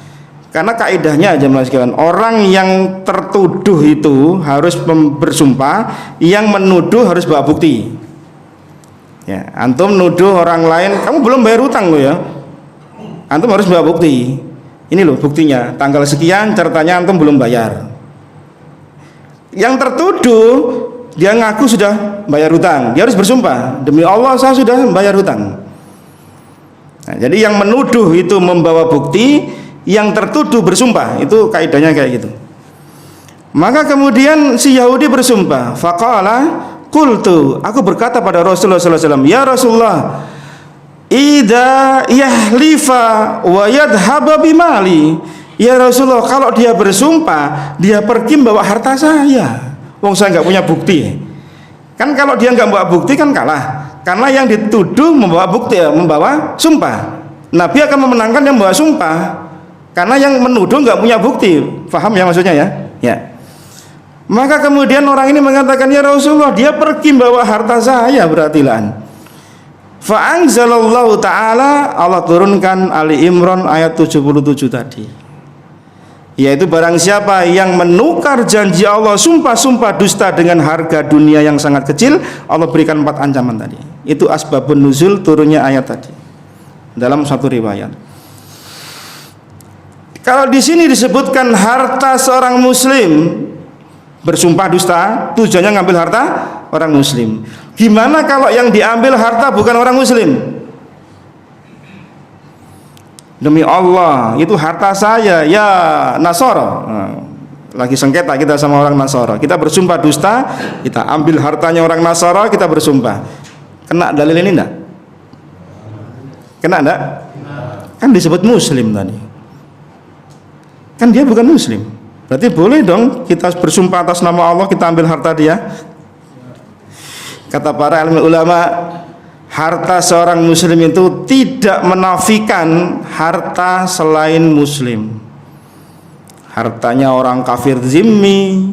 Karena kaidahnya jemaah sekalian, orang yang tertuduh itu harus bersumpah, yang menuduh harus bawa bukti. Ya, antum nuduh orang lain, kamu belum bayar hutang lo ya, antum harus bawa bukti. Ini loh buktinya, tanggal sekian ceritanya antum belum bayar. Yang tertuduh dia ngaku sudah bayar hutang, dia harus bersumpah, demi Allah saya sudah bayar hutang. Nah, jadi yang menuduh itu membawa bukti, yang tertuduh bersumpah, itu kaidahnya kayak gitu. Maka kemudian si Yahudi bersumpah, faqala qultu, aku berkata pada Rasulullah sallallahu alaihi wasallam, ya Rasulullah, idza yahlifa wa yadhhaba bimali. Ya Rasulullah, kalau dia bersumpah, dia pergi membawa harta saya, wong saya nggak punya bukti. Kan kalau dia nggak membawa bukti kan kalah, karena yang dituduh membawa bukti, membawa sumpah. Nabi akan memenangkan yang membawa sumpah, karena yang menuduh nggak punya bukti. Paham ya maksudnya ya? Ya. Maka kemudian orang ini mengatakan, ya Rasulullah, dia pergi bawa harta saya, berarti lan. Fa anzalallahu ta'ala, Allah turunkan Ali Imran ayat 77 tadi. Yaitu barang siapa yang menukar janji Allah, sumpah-sumpah dusta dengan harga dunia yang sangat kecil, Allah berikan 4 ancaman tadi. Itu asbabun nuzul turunnya ayat tadi. Dalam satu riwayat. Kalau di sini disebutkan harta seorang muslim, bersumpah dusta, tujuannya ngambil harta orang muslim. Gimana kalau yang diambil harta bukan orang muslim? Demi Allah, itu harta saya, ya Nasara. Lagi sengketa kita sama orang Nasara, kita bersumpah dusta, kita ambil hartanya orang Nasara, kita bersumpah. Kena dalil ini enggak? Kena enggak? Kan disebut muslim tadi. Kan dia bukan muslim, berarti boleh dong kita bersumpah atas nama Allah, kita ambil harta dia. Kata para ilmu ulama, harta seorang muslim itu tidak menafikan harta selain muslim. Hartanya orang kafir zimmi,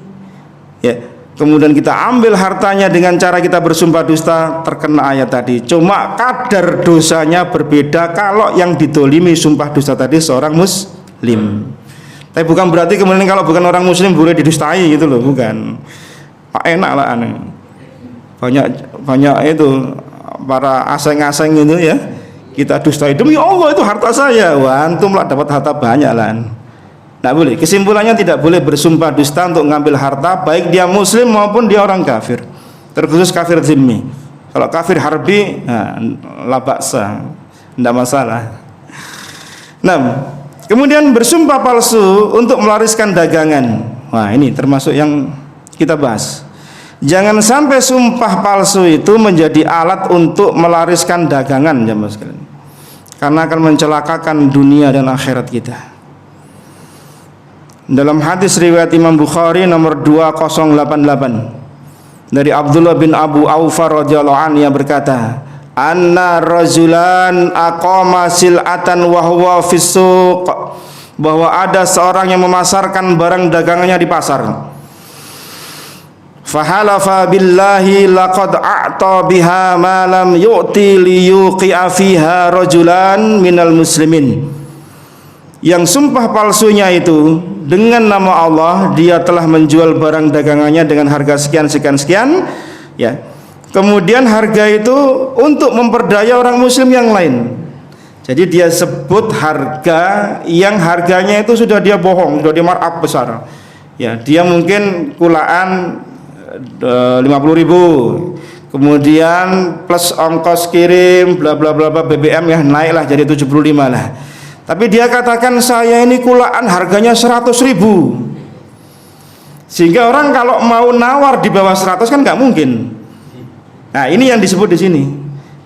ya, kemudian kita ambil hartanya dengan cara kita bersumpah dusta, terkena ayat tadi. Cuma kadar dosanya berbeda kalau yang didolimi sumpah dusta tadi seorang muslim. Tapi bukan berarti kemudian kalau bukan orang muslim boleh didustai gitu loh, bukan. Pak enak lah aneh. Banyak itu para asing-asing itu ya, kita dustai, demi Allah itu harta saya. Wah, antum lah dapat harta banyak lah. Tidak boleh. Kesimpulannya tidak boleh bersumpah dusta untuk ngambil harta, baik dia muslim maupun dia orang kafir. Terkhusus kafir zimmi. Kalau kafir harbi, nah, la ba'sa, tidak masalah. Nah, kemudian bersumpah palsu untuk melariskan dagangan. Wah, ini termasuk yang kita bahas. Jangan sampai sumpah palsu itu menjadi alat untuk melariskan dagangan, jemaah sekalian. Karena akan mencelakakan dunia dan akhirat kita. Dalam hadis riwayat Imam Bukhari nomor 2088 dari Abdullah bin Abu Aufa radhiyallahu anhu yang berkata, anna rajulan aqama sil'atan wa huwa fis suq, bahwa ada seorang yang memasarkan barang dagangannya di pasar. Fahalafa billahi laqad a'ta biha ma lam yu'ti liyuqi'a fiha rajulan minal muslimin. Yang sumpah palsunya itu dengan nama Allah, dia telah menjual barang dagangannya dengan harga sekian sekian sekian, ya. Kemudian harga itu untuk memperdaya orang muslim yang lain. Jadi dia sebut harga yang harganya itu sudah dia bohong, sudah dia markup besar. Ya, dia mungkin kulaan 50.000. Kemudian plus ongkos kirim bla bla bla BBM ya naiklah jadi 75 lah. Tapi dia katakan saya ini kulaan harganya 100.000. Sehingga orang kalau mau nawar di bawah 100 kan nggak mungkin. Nah, ini yang disebut di sini.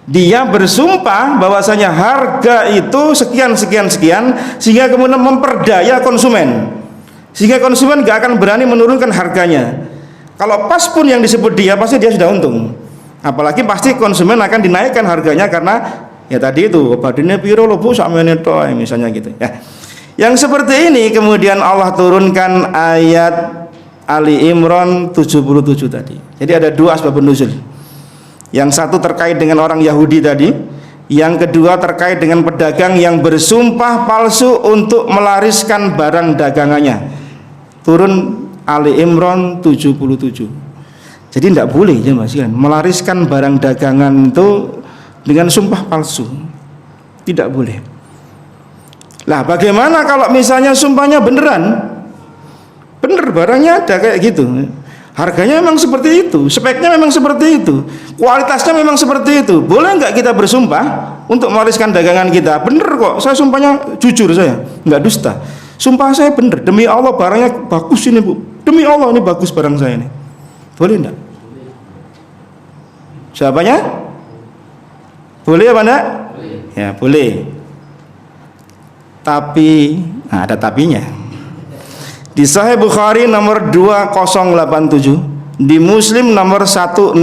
Dia bersumpah bahwasanya harga itu sekian sekian sekian, sehingga kemudian memperdaya konsumen, sehingga konsumen gak akan berani menurunkan harganya. Kalau pas pun yang disebut dia, pasti dia sudah untung. Apalagi pasti konsumen akan dinaikkan harganya karena ya tadi itu badine piro lho Bu sakmene tok misalnya gitu ya. Yang seperti ini kemudian Allah turunkan ayat Ali Imran 77 tadi. Jadi ada dua asbabun nuzul. Yang satu terkait dengan orang Yahudi tadi, yang kedua terkait dengan pedagang yang bersumpah palsu untuk melariskan barang dagangannya. Turun Ali Imran 77. Jadi tidak boleh ya Mas kan, melariskan barang dagangan itu dengan sumpah palsu. Tidak boleh. Lah bagaimana kalau misalnya sumpahnya beneran? Bener barangnya ada kayak gitu. Harganya memang seperti itu, speknya memang seperti itu, kualitasnya memang seperti itu. Boleh nggak kita bersumpah untuk mewariskan dagangan kita? Bener kok, saya sumpahnya jujur, saya nggak dusta. Sumpah saya bener, demi Allah barangnya bagus ini Bu, demi Allah ini bagus barang saya ini. Boleh nggak? Siapanya? Boleh apa enggak? Ya boleh. Tapi nah, ada tapinya. Di Sahih Bukhari nomor 2087, di Muslim nomor 1606.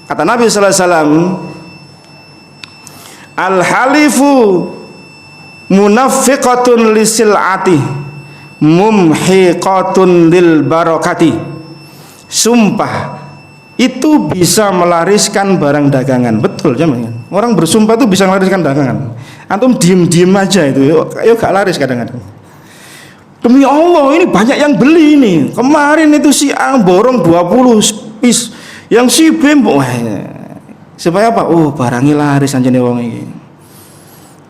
Kata Nabi sallallahu alaihi wasallam, al-halifu munafiqatun lisil'ati mumhiqatun lil barakati. Sumpah itu bisa melariskan barang dagangan. Betul jangan. Orang bersumpah itu bisa melariskan dagangan. Antum diem-diem aja itu, yuk gak laris kadang-kadang. Demi Allah ini banyak yang beli ini. Kemarin itu si A borong 20 piece, yang si B supaya apa? Oh barangnya laris anjene wong iki.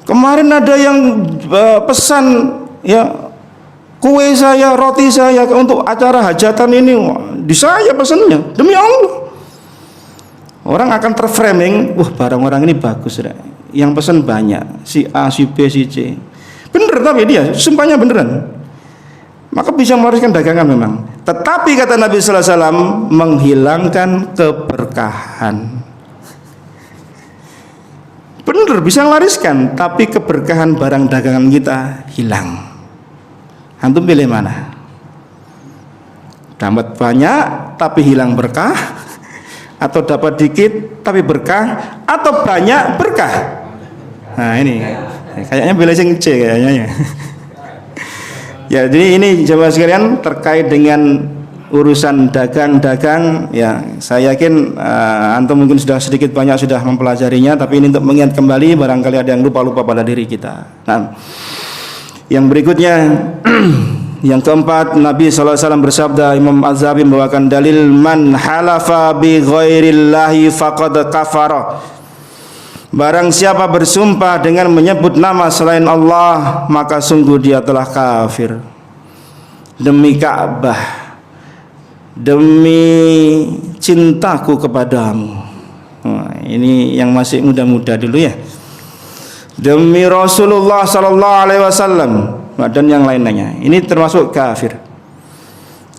Kemarin ada yang pesan ya kue saya, roti saya untuk acara hajatan ini, di saya pesannya. Demi Allah. Orang akan terframing, wah barang orang ini bagus, yang pesan banyak, si A, si B, si C. Bener tapi dia sumpahnya beneran. Maka bisa mewariskan dagangan memang. Tetapi kata Nabi sallallahu alaihi wasallam, menghilangkan keberkahan. Bener bisa melariskan, tapi keberkahan barang dagangan kita hilang. Antum pilih mana? Dapat banyak tapi hilang berkah, atau dapat dikit tapi berkah, atau banyak berkah? Nah ini kayaknya pilih yang C kayaknya ya. Ya, jadi ini jemaah sekalian terkait dengan urusan dagang-dagang ya. Saya yakin antum mungkin sudah sedikit banyak sudah mempelajarinya, tapi ini untuk mengingat kembali barangkali ada yang lupa-lupa pada diri kita. Nah, yang berikutnya yang keempat, Nabi SAW bersabda, Imam Az-Zahabi membawakan dalil, man halafa bi ghairillahi faqad kafara. Barang siapa bersumpah dengan menyebut nama selain Allah, maka sungguh dia telah kafir. Demi Ka'bah, demi cintaku kepadamu. Nah, ini yang masih muda-muda dulu ya. Demi Rasulullah sallallahu alaihi wasallam dan yang lainnya. Ini termasuk kafir.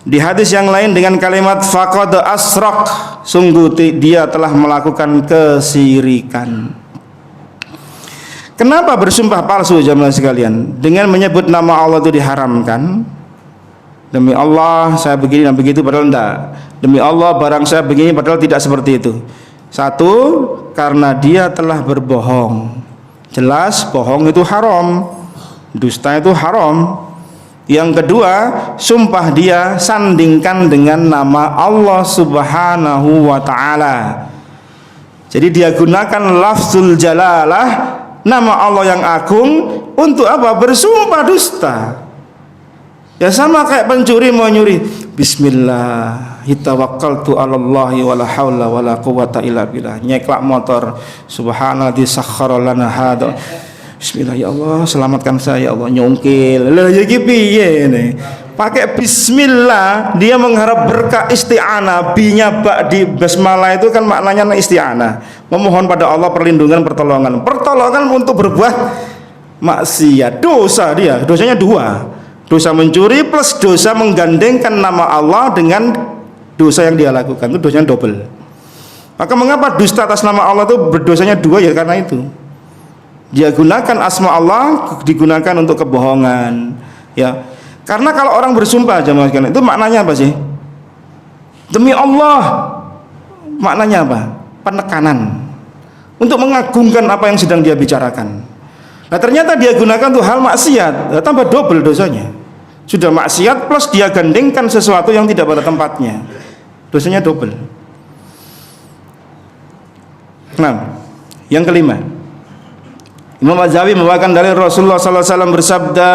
Di hadis yang lain dengan kalimat faqad asrak, sungguh dia telah melakukan kesirikan. Kenapa bersumpah palsu jemaah sekalian? Dengan menyebut nama Allah itu diharamkan. Demi Allah saya begini dan begitu, padahal enggak. Demi Allah barang saya begini, padahal tidak seperti itu. Satu, karena dia telah berbohong. Jelas bohong itu haram, dusta itu haram. Yang kedua, sumpah dia sandingkan dengan nama Allah Subhanahu wa ta'ala. Jadi dia gunakan lafzul jalalah, nama Allah yang agung, untuk apa? Bersumpah dusta. Ya sama kayak pencuri mau nyuri, bismillah tawakkaltu 'alallahi wala haula wala quwata illa billah. Nyeklak motor, subhanalladzi sakhkhara lana hadza. Bismillah, ya Allah selamatkan saya ya Allah, nyongkil. Lah ya iki piye ne? Pakai bismillah dia mengharap berkah isti'anah. Binya di basmalah itu kan maknanya isti'anah, memohon pada Allah perlindungan, pertolongan. Pertolongan untuk berbuat maksiat, dosa dia. Dosanya dua. Dosa mencuri plus dosa menggandengkan nama Allah dengan dosa yang dia lakukan, itu dosanya double. Maka mengapa dusta atas nama Allah itu berdosanya dua? Ya karena itu. Dia gunakan asma Allah digunakan untuk kebohongan. Ya. Karena kalau orang bersumpah jemaah sekalian, itu maknanya apa sih? Demi Allah. Maknanya apa? Penekanan. Untuk mengagungkan apa yang sedang dia bicarakan. Nah, ternyata dia gunakan untuk hal maksiat, tambah double dosanya. Sudah maksiat plus dia gandengkan sesuatu yang tidak pada tempatnya. Dosanya double. Nah, yang kelima, Imam Az-Zahabi membawakan dari Rasulullah sallallahu alaihi wasallam bersabda,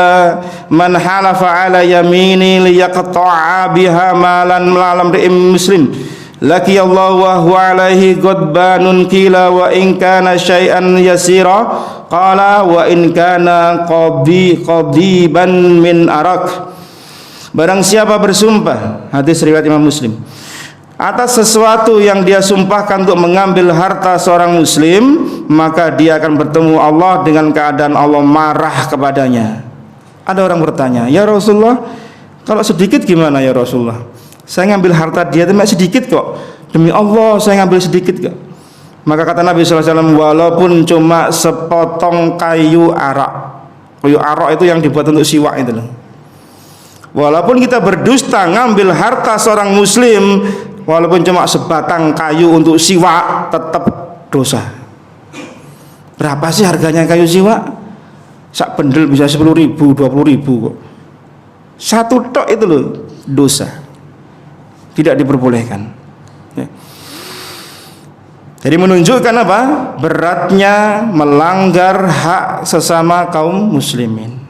"Man halafa ala yamini liyaqta'a biha malan malam muslim, laqiyallahu wa huwa alaihi ghadbanun qila wa in kana syai'an yasira qala wa in kana qadiban min arak." Barang siapa bersumpah, hadis riwayat Imam Muslim, atas sesuatu yang dia sumpahkan untuk mengambil harta seorang muslim, maka dia akan bertemu Allah dengan keadaan Allah marah kepadanya. Ada orang bertanya, "Ya Rasulullah, kalau sedikit gimana ya Rasulullah? Saya ngambil harta dia itu sedikit kok. Demi Allah saya ngambil sedikit kok." Maka kata Nabi SAW, walaupun cuma sepotong kayu arak. Kayu arak itu yang dibuat untuk siwak itu loh. Walaupun kita berdusta ngambil harta seorang muslim, walaupun cuma sebatang kayu untuk siwak, tetap dosa. Berapa sih harganya kayu siwak? Sak bendel bisa 10.000, 20.000 kok. Satu tok itu loh dosa. Tidak diperbolehkan. Ya. Jadi menunjukkan apa? Beratnya melanggar hak sesama kaum muslimin.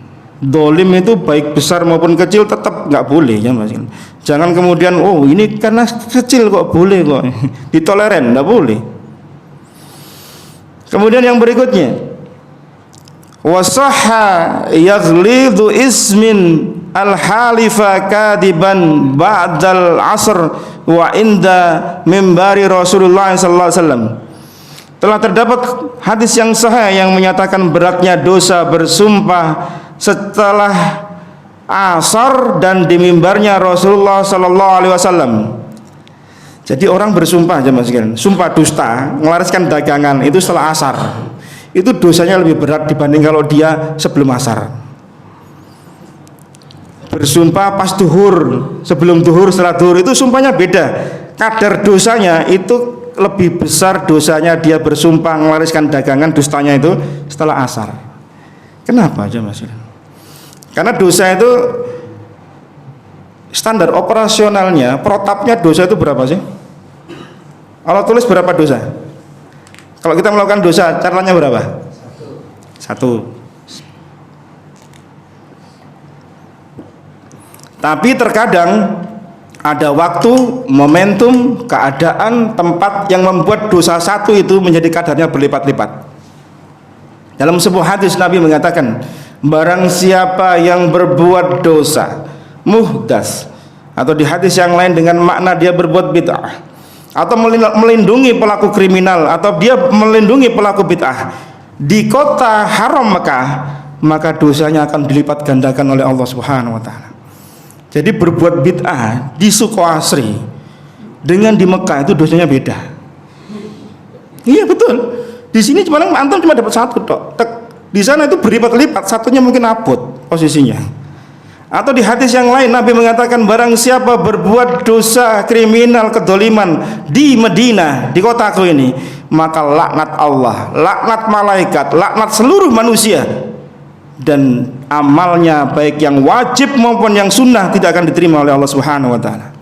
Dolim itu baik besar maupun kecil tetap nggak boleh ya Mas. Jangan kemudian oh ini karena kecil kok boleh kok ditoleren, nggak boleh. Kemudian yang berikutnya, wasahha yaghlidhu ismin al-halifa kadiban ba'dal asr wa inda mimbari Rasulullah sallallahu alaihi wasallam. Telah terdapat hadis yang sahih yang menyatakan beratnya dosa bersumpah setelah asar dan di mimbarnya Rasulullah sallallahu alaihi wasallam. Jadi orang bersumpah jemaah sekalian, sumpah dusta, ngelariskan dagangan itu setelah asar. Itu dosanya lebih berat dibanding kalau dia sebelum asar. Bersumpah pas duhur, sebelum duhur, setelah duhur itu sumpahnya beda. Kadar dosanya itu lebih besar dosanya dia bersumpah ngelariskan dagangan dustanya itu setelah asar. Kenapa jemaah sekalian? Karena dosa itu standar operasionalnya, protapnya dosa itu berapa sih? Allah tulis berapa dosa? Kalau kita melakukan dosa, caranya berapa? Satu. Tapi terkadang ada waktu, momentum, keadaan, tempat yang membuat dosa satu itu menjadi kadarnya berlipat-lipat. Dalam sebuah hadis Nabi mengatakan, barang siapa yang berbuat dosa muhdas, atau di hadis yang lain dengan makna dia berbuat bid'ah, atau melindungi pelaku kriminal, atau dia melindungi pelaku bid'ah di kota haram Mekah, maka dosanya akan dilipat gandakan oleh Allah Subhanahu wa taala. Jadi berbuat bid'ah di Suko Asri dengan di Mekah itu dosanya beda. Iya betul. Di sini cuma antum cuma dapat satu tok. Di sana itu berlipat-lipat, satunya mungkin abot posisinya. Atau di hadis yang lain Nabi mengatakan barang siapa berbuat dosa kriminal kedoliman di Madinah, di kotaku ini, maka laknat Allah, laknat malaikat, laknat seluruh manusia, dan amalnya baik yang wajib maupun yang sunnah tidak akan diterima oleh Allah Subhanahu wa taala.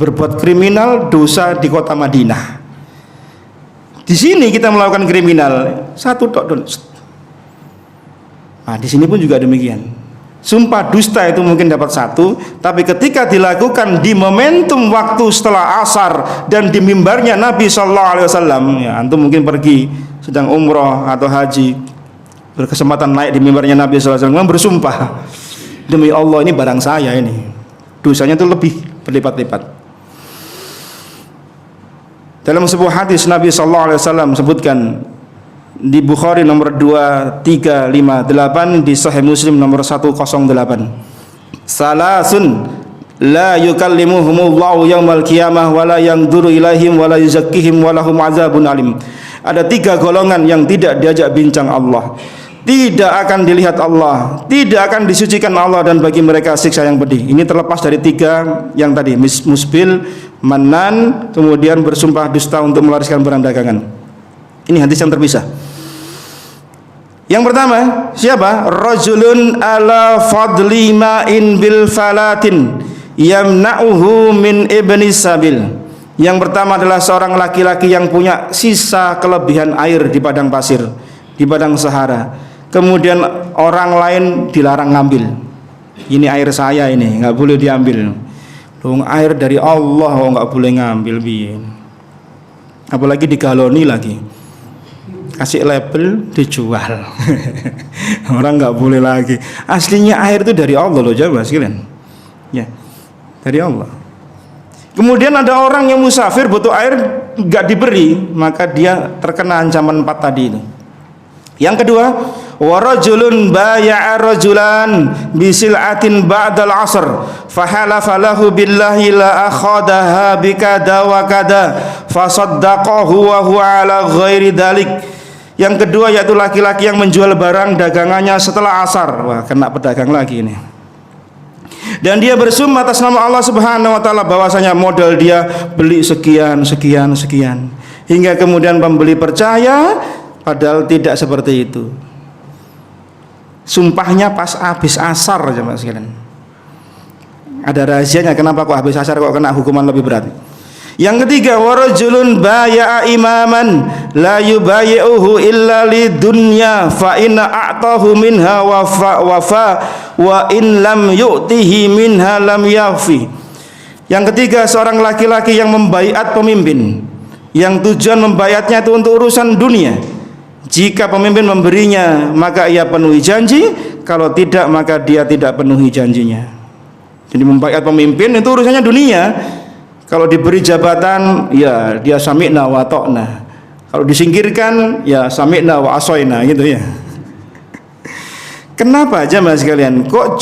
Berbuat kriminal dosa di kota Madinah. Di sini kita melakukan kriminal satu tok. Nah, di sini pun juga demikian. Sumpah dusta itu mungkin dapat satu, tapi ketika dilakukan di momentum waktu setelah asar dan di mimbarnya Nabi Sallallahu Alaihi Wasallam, ya antum mungkin pergi sedang umroh atau haji, berkesempatan naik di mimbarnya Nabi Sallallahu Alaihi Wasallam bersumpah, demi Allah ini barang saya ini, dosanya itu lebih berlipat-lipat. Dalam sebuah hadis Nabi Sallallahu Alaihi Wasallam sebutkan di Bukhari nomor 2358, di Sahih Muslim nomor 108, salasun la yukallimuhumullahu yaumal qiyamah wa la yanzuru ilaihim wa la yuzakkihim wa lahum adzabun alim. Ada 3 golongan yang tidak diajak bincang Allah, tidak akan dilihat Allah, tidak akan disucikan Allah, dan bagi mereka siksa yang pedih. Ini terlepas dari 3 yang tadi, musbil, manan, kemudian bersumpah dusta untuk melariskan barang dagangan. Ini hadis yang terpisah. Yang pertama, siapa? Rajulun ala fadli ma'in bil falatin yamna'uhu min ibni sabil. Yang pertama adalah seorang laki-laki yang punya sisa kelebihan air di padang pasir, di padang Sahara. Kemudian orang lain dilarang ngambil. Ini air saya, ini nggak boleh diambil. Dong, air dari Allah nggak boleh ngambil, biyen. Apalagi digaloni lagi, kasih label, dijual. Orang nggak boleh lagi. Aslinya air itu dari Allah loh, jamaah sekalian. Ya, dari Allah. Kemudian ada orang yang musafir butuh air, nggak diberi, maka dia terkena ancaman 4 tadi itu. Yang kedua, warajulun baya'a rajulan bisil'atin ba'dal 'asr fahalafa lahu billahi la akhadaha bikada wa kada fasaddaqahu wa huwa ala ghairi dalik. Yang kedua yaitu laki-laki yang menjual barang dagangannya setelah asar. Wah, kena pedagang lagi ini. Dan dia bersumpah atas nama Allah Subhanahu wa taala bahwasanya modal dia beli sekian sekian sekian, hingga kemudian pembeli percaya, padahal tidak seperti itu. Sumpahnya pas habis asar, jemaah sekalian. Ada rahasianya kenapa kok habis asar kok kena hukuman lebih berat. Yang ketiga, warajulun baya'a imaman la yubayi'uhu illa lidunya fa inna a'tahu minha wafa wa in lam yu'tihi minha lam yafi. Yang ketiga, seorang laki-laki yang membaiat pemimpin, yang tujuan membaiatnya itu untuk urusan dunia. Jika pemimpin memberinya, maka ia penuhi janji, kalau tidak maka dia tidak penuhi janjinya. Jadi membaiat pemimpin itu urusannya dunia. Kalau diberi jabatan, ya dia sami'na wa ta'na. Kalau disingkirkan, ya sami'na wa asoyna, gitu ya. Kenapa jemaah sekalian? Kok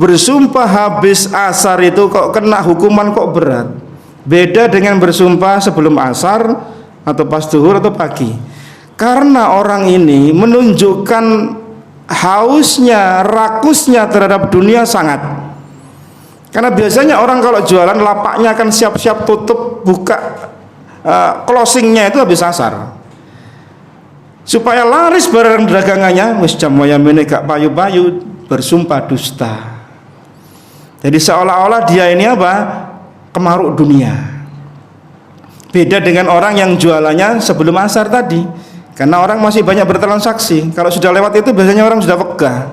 bersumpah habis asar itu kok kena hukuman kok berat? Beda dengan bersumpah sebelum asar atau pas zuhur atau pagi. Karena orang ini menunjukkan hausnya, rakusnya terhadap dunia sangat. Karena biasanya orang kalau jualan lapaknya akan siap-siap tutup, buka, closingnya itu habis asar. Supaya laris barang dagangannya, wis jam wayamene gak payu-payu, bersumpah dusta. Jadi seolah-olah dia ini apa? Kemaruk dunia. Beda dengan orang yang jualannya sebelum asar tadi. Karena orang masih banyak bertransaksi. Kalau sudah lewat itu biasanya orang sudah pegah.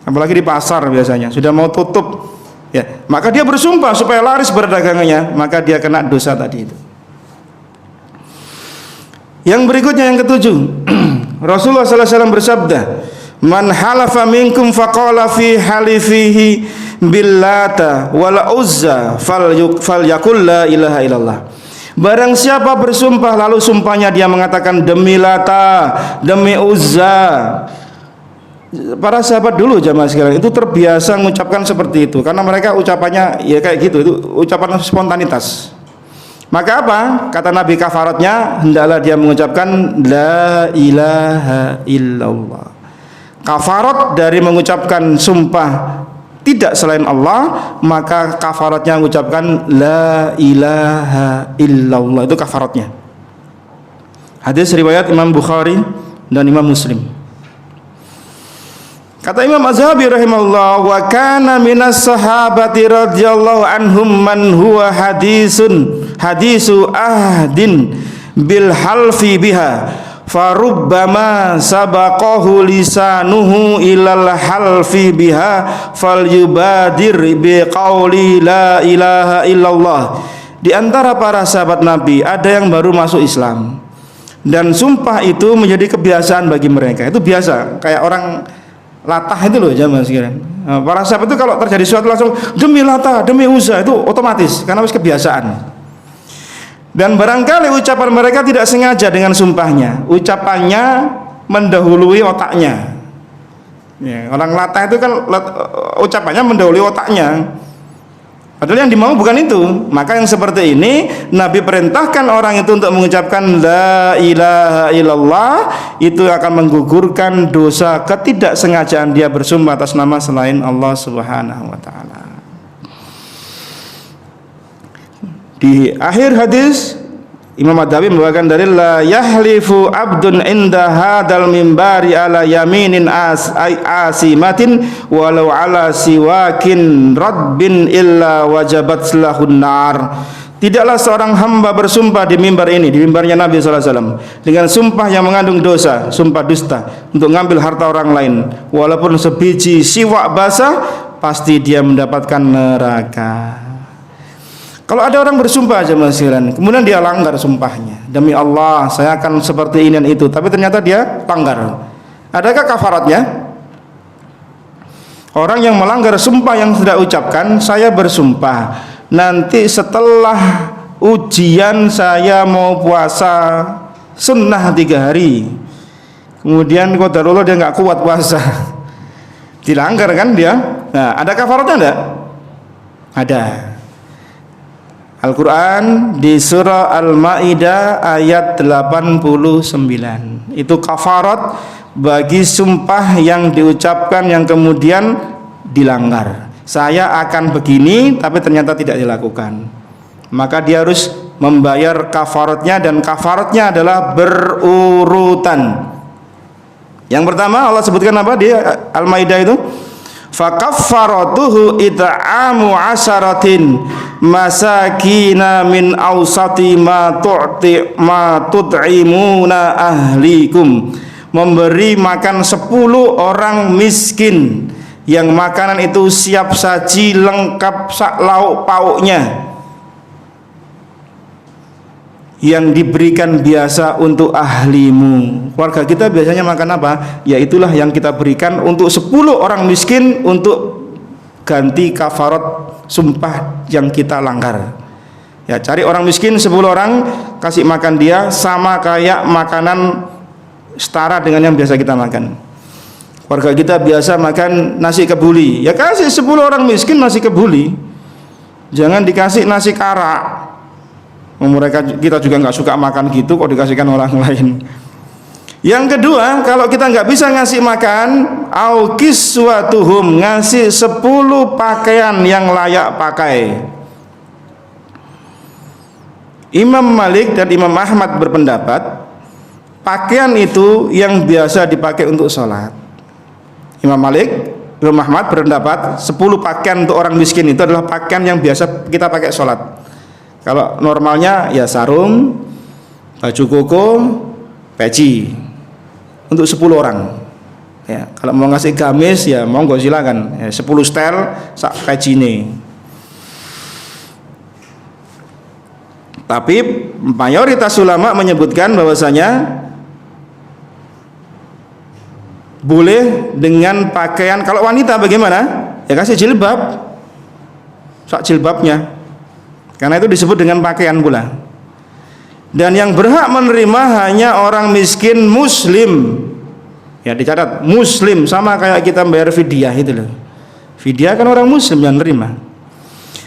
Apalagi di pasar biasanya sudah mau tutup. Ya, maka dia bersumpah supaya laris berdagangannya, maka dia kena dosa tadi itu. Yang berikutnya yang ketujuh, Rasulullah sallallahu alaihi wasallam bersabda, "Man halafa minkum faqala fi halifihi billata wal uzza falyakul la ilaha illallah." Barang siapa bersumpah lalu sumpahnya dia mengatakan demi Lata, demi Uzza. Para sahabat dulu jamaah sekalian itu terbiasa mengucapkan seperti itu karena mereka ucapannya ya kayak gitu, itu ucapan spontanitas. Maka apa? Kata Nabi kafaratnya, hendaklah dia mengucapkan la ilaha illallah. Kafarat dari mengucapkan sumpah tidak selain Allah, maka kafaratnya mengucapkan la ilaha illallah, itu kafaratnya. Hadis riwayat Imam Bukhari dan Imam Muslim. Kata Imam Az-Zahabi rahimahullah, wa kana minas sahabati radhiyallahu anhum man huwa hadisu ahdin bil halfi biha farubbama sabaqahu lisanuhu ilal halfi biha falyubadir biqauli la ilaha illallah. Di antara para sahabat Nabi ada yang baru masuk Islam dan sumpah itu menjadi kebiasaan bagi mereka. Itu biasa, kayak orang latah itu loh jamaah sekalian. Para sahabat itu kalau terjadi sesuatu langsung demi Lata, demi Uzza, itu otomatis karena wis kebiasaan. Dan barangkali ucapan mereka tidak sengaja dengan sumpahnya, ucapannya mendahului otaknya. Ya, orang latah itu kan ucapannya mendahului otaknya. Padahal yang dimau bukan itu. Maka yang seperti ini Nabi perintahkan orang itu untuk mengucapkan la ilaha illallah, itu akan menggugurkan dosa ketidaksengajaan dia bersumpah atas nama selain Allah Subhanahu wa taala. Di akhir hadis Imam Ad-Dawi membawakan dalil la yahlifu abdun inda hadal mimbari ala yaminin asimatin walau ala siwakin radbin illa wajabat lahun nar. Tidaklah seorang hamba bersumpah di mimbar ini, di mimbarnya Nabi SAW, dengan sumpah yang mengandung dosa, sumpah dusta, untuk mengambil harta orang lain, walaupun sebiji siwak basah, pasti dia mendapatkan neraka. Kalau ada orang bersumpah aja sekalian, kemudian dia langgar sumpahnya, demi Allah saya akan seperti ini dan itu, tapi ternyata dia langgar, adakah kafaratnya? Orang yang melanggar sumpah yang sudah ucapkan, saya bersumpah nanti setelah ujian saya mau puasa sunnah 3 hari, kemudian qadarullah dia nggak kuat puasa, dilanggar kan dia. Nah, ada kafaratnya enggak? Ada. Al-Quran di surah Al-Ma'idah ayat 89, itu kafarat bagi sumpah yang diucapkan yang kemudian dilanggar. Saya akan begini tapi ternyata tidak dilakukan, maka dia harus membayar kafaratnya, dan kafaratnya adalah berurutan. Yang pertama Allah sebutkan apa di Al-Ma'idah itu? Fakaffaratuhu it'amu asyaratin masakina min awsati ma tut'imuna ahlikum, memberi makan 10 orang miskin yang makanan itu siap saji lengkap sak lauk pauknya, yang diberikan biasa untuk ahlimu. Keluarga kita biasanya makan apa? Ya itulah yang kita berikan untuk 10 orang miskin untuk ganti kafarat sumpah yang kita langgar. Ya, cari orang miskin 10 orang, kasih makan dia sama kayak makanan setara dengan yang biasa kita makan. Keluarga kita biasa makan nasi kebuli, ya kasih 10 orang miskin nasi kebuli. Jangan dikasih nasi karak. Mereka, kita juga nggak suka makan gitu kok dikasihkan orang lain. Yang kedua, kalau kita nggak bisa ngasih makan, au kiswatuhum, ngasih 10 pakaian yang layak pakai. Imam Malik dan Imam Ahmad berpendapat pakaian itu yang biasa dipakai untuk sholat. Imam Malik, Imam Ahmad berpendapat 10 pakaian untuk orang miskin itu adalah pakaian yang biasa kita pakai sholat. Kalau normalnya ya sarung, baju koko, peci untuk 10 orang. Ya, kalau mau ngasih gamis ya monggo silakan. Ya, 10 setel sak pecine. Tapi mayoritas ulama menyebutkan bahwasanya boleh dengan pakaian. Kalau wanita bagaimana? Ya kasih jilbab, sak jilbabnya. Karena itu disebut dengan pakaian pula. Dan yang berhak menerima hanya orang miskin muslim. Ya dicatat muslim, sama kayak kita bayar fidyah itu loh. Fidyah kan orang muslim yang nerima.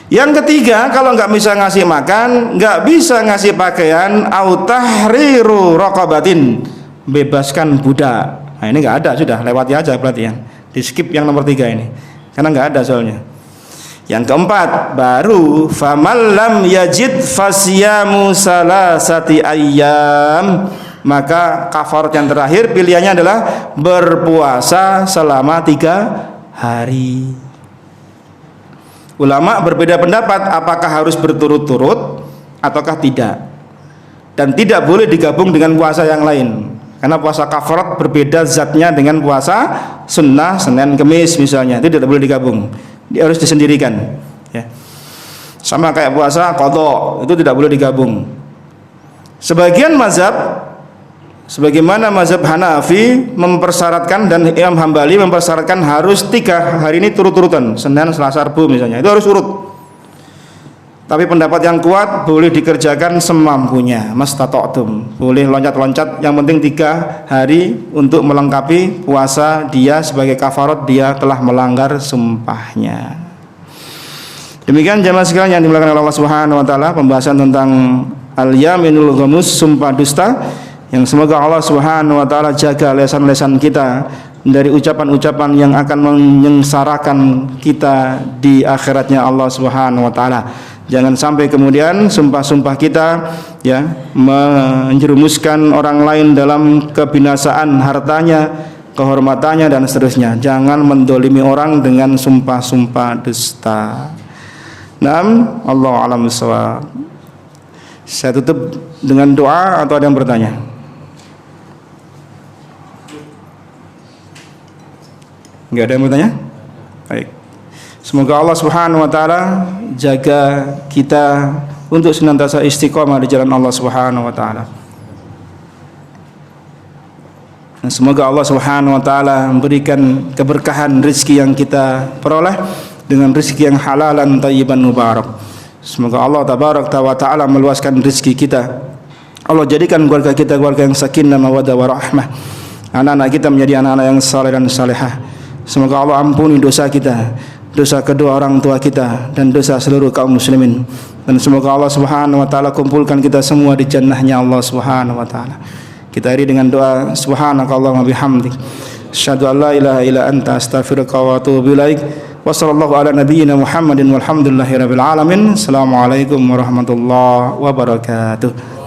Yang ketiga, kalau nggak bisa ngasih makan, nggak bisa ngasih pakaian, au tahriru raqabatin, bebaskan budak. Nah ini nggak ada, sudah lewati aja berarti ya. Di skip yang nomor 3 ini, karena nggak ada soalnya. Yang keempat, baru faman lam yajid fasyamu salasati ayyam, maka kafarat yang terakhir pilihannya adalah berpuasa selama 3 hari. Ulama berbeda pendapat apakah harus berturut-turut ataukah tidak, dan tidak boleh digabung dengan puasa yang lain, karena puasa kafarat berbeda zatnya dengan puasa sunnah Senin Kemis misalnya, itu tidak boleh digabung. Dia harus disendirikan ya. Sama kayak puasa qadha, itu tidak boleh digabung. Sebagian mazhab sebagaimana mazhab Hanafi mempersyaratkan, dan Imam Hambali mempersyaratkan harus 3 hari ini turut-turutan, Senin, Selasa, Rabu misalnya, itu harus urut. Tapi pendapat yang kuat boleh dikerjakan semampunya, mastata'tum, boleh loncat-loncat, yang penting 3 hari untuk melengkapi puasa dia sebagai kafarat dia telah melanggar sumpahnya. Demikian jamaah sekalian yang dimuliakan oleh Allah Subhanahu wa taala, pembahasan tentang al-yaminul ghamus, sumpah dusta, yang semoga Allah Subhanahu wa taala jaga lisan-lisan kita dari ucapan-ucapan yang akan menyengsarakan kita di akhiratnya Allah Subhanahu wa taala. Jangan sampai kemudian sumpah-sumpah kita ya menjerumuskan orang lain dalam kebinasaan hartanya, kehormatannya dan seterusnya. Jangan mendolimi orang dengan sumpah-sumpah dusta. Naam, Allahu a'lam bishawab. Saya tutup dengan doa atau ada yang bertanya? Enggak ada yang bertanya? Baik. Semoga Allah Subhanahu wa taala jaga kita untuk senantiasa istiqomah di jalan Allah Subhanahu wa taala. Dan semoga Allah Subhanahu wa taala memberikan keberkahan rezeki yang kita peroleh dengan rezeki yang halalan thayyiban mubarak. Semoga Allah tabarak wa taala meluaskan rezeki kita. Allah jadikan keluarga kita keluarga yang sakinah mawaddah warahmah. Anak-anak kita menjadi anak-anak yang saleh dan salehah. Semoga Allah ampuni dosa kita, dosa kedua orang tua kita dan dosa seluruh kaum muslimin. Dan semoga Allah Subhanahu wa taala kumpulkan kita semua di jannahnya Allah Subhanahu wa taala. Kita akhiri dengan doa subhanakallahumma bihamdik asyhadu an la ilaha illa anta astaghfiruka wa atubu ilaik. Wa sallallahu ala nabiyyina Muhammadin walhamdulillahi rabbil alamin. Assalamualaikum warahmatullahi wabarakatuh.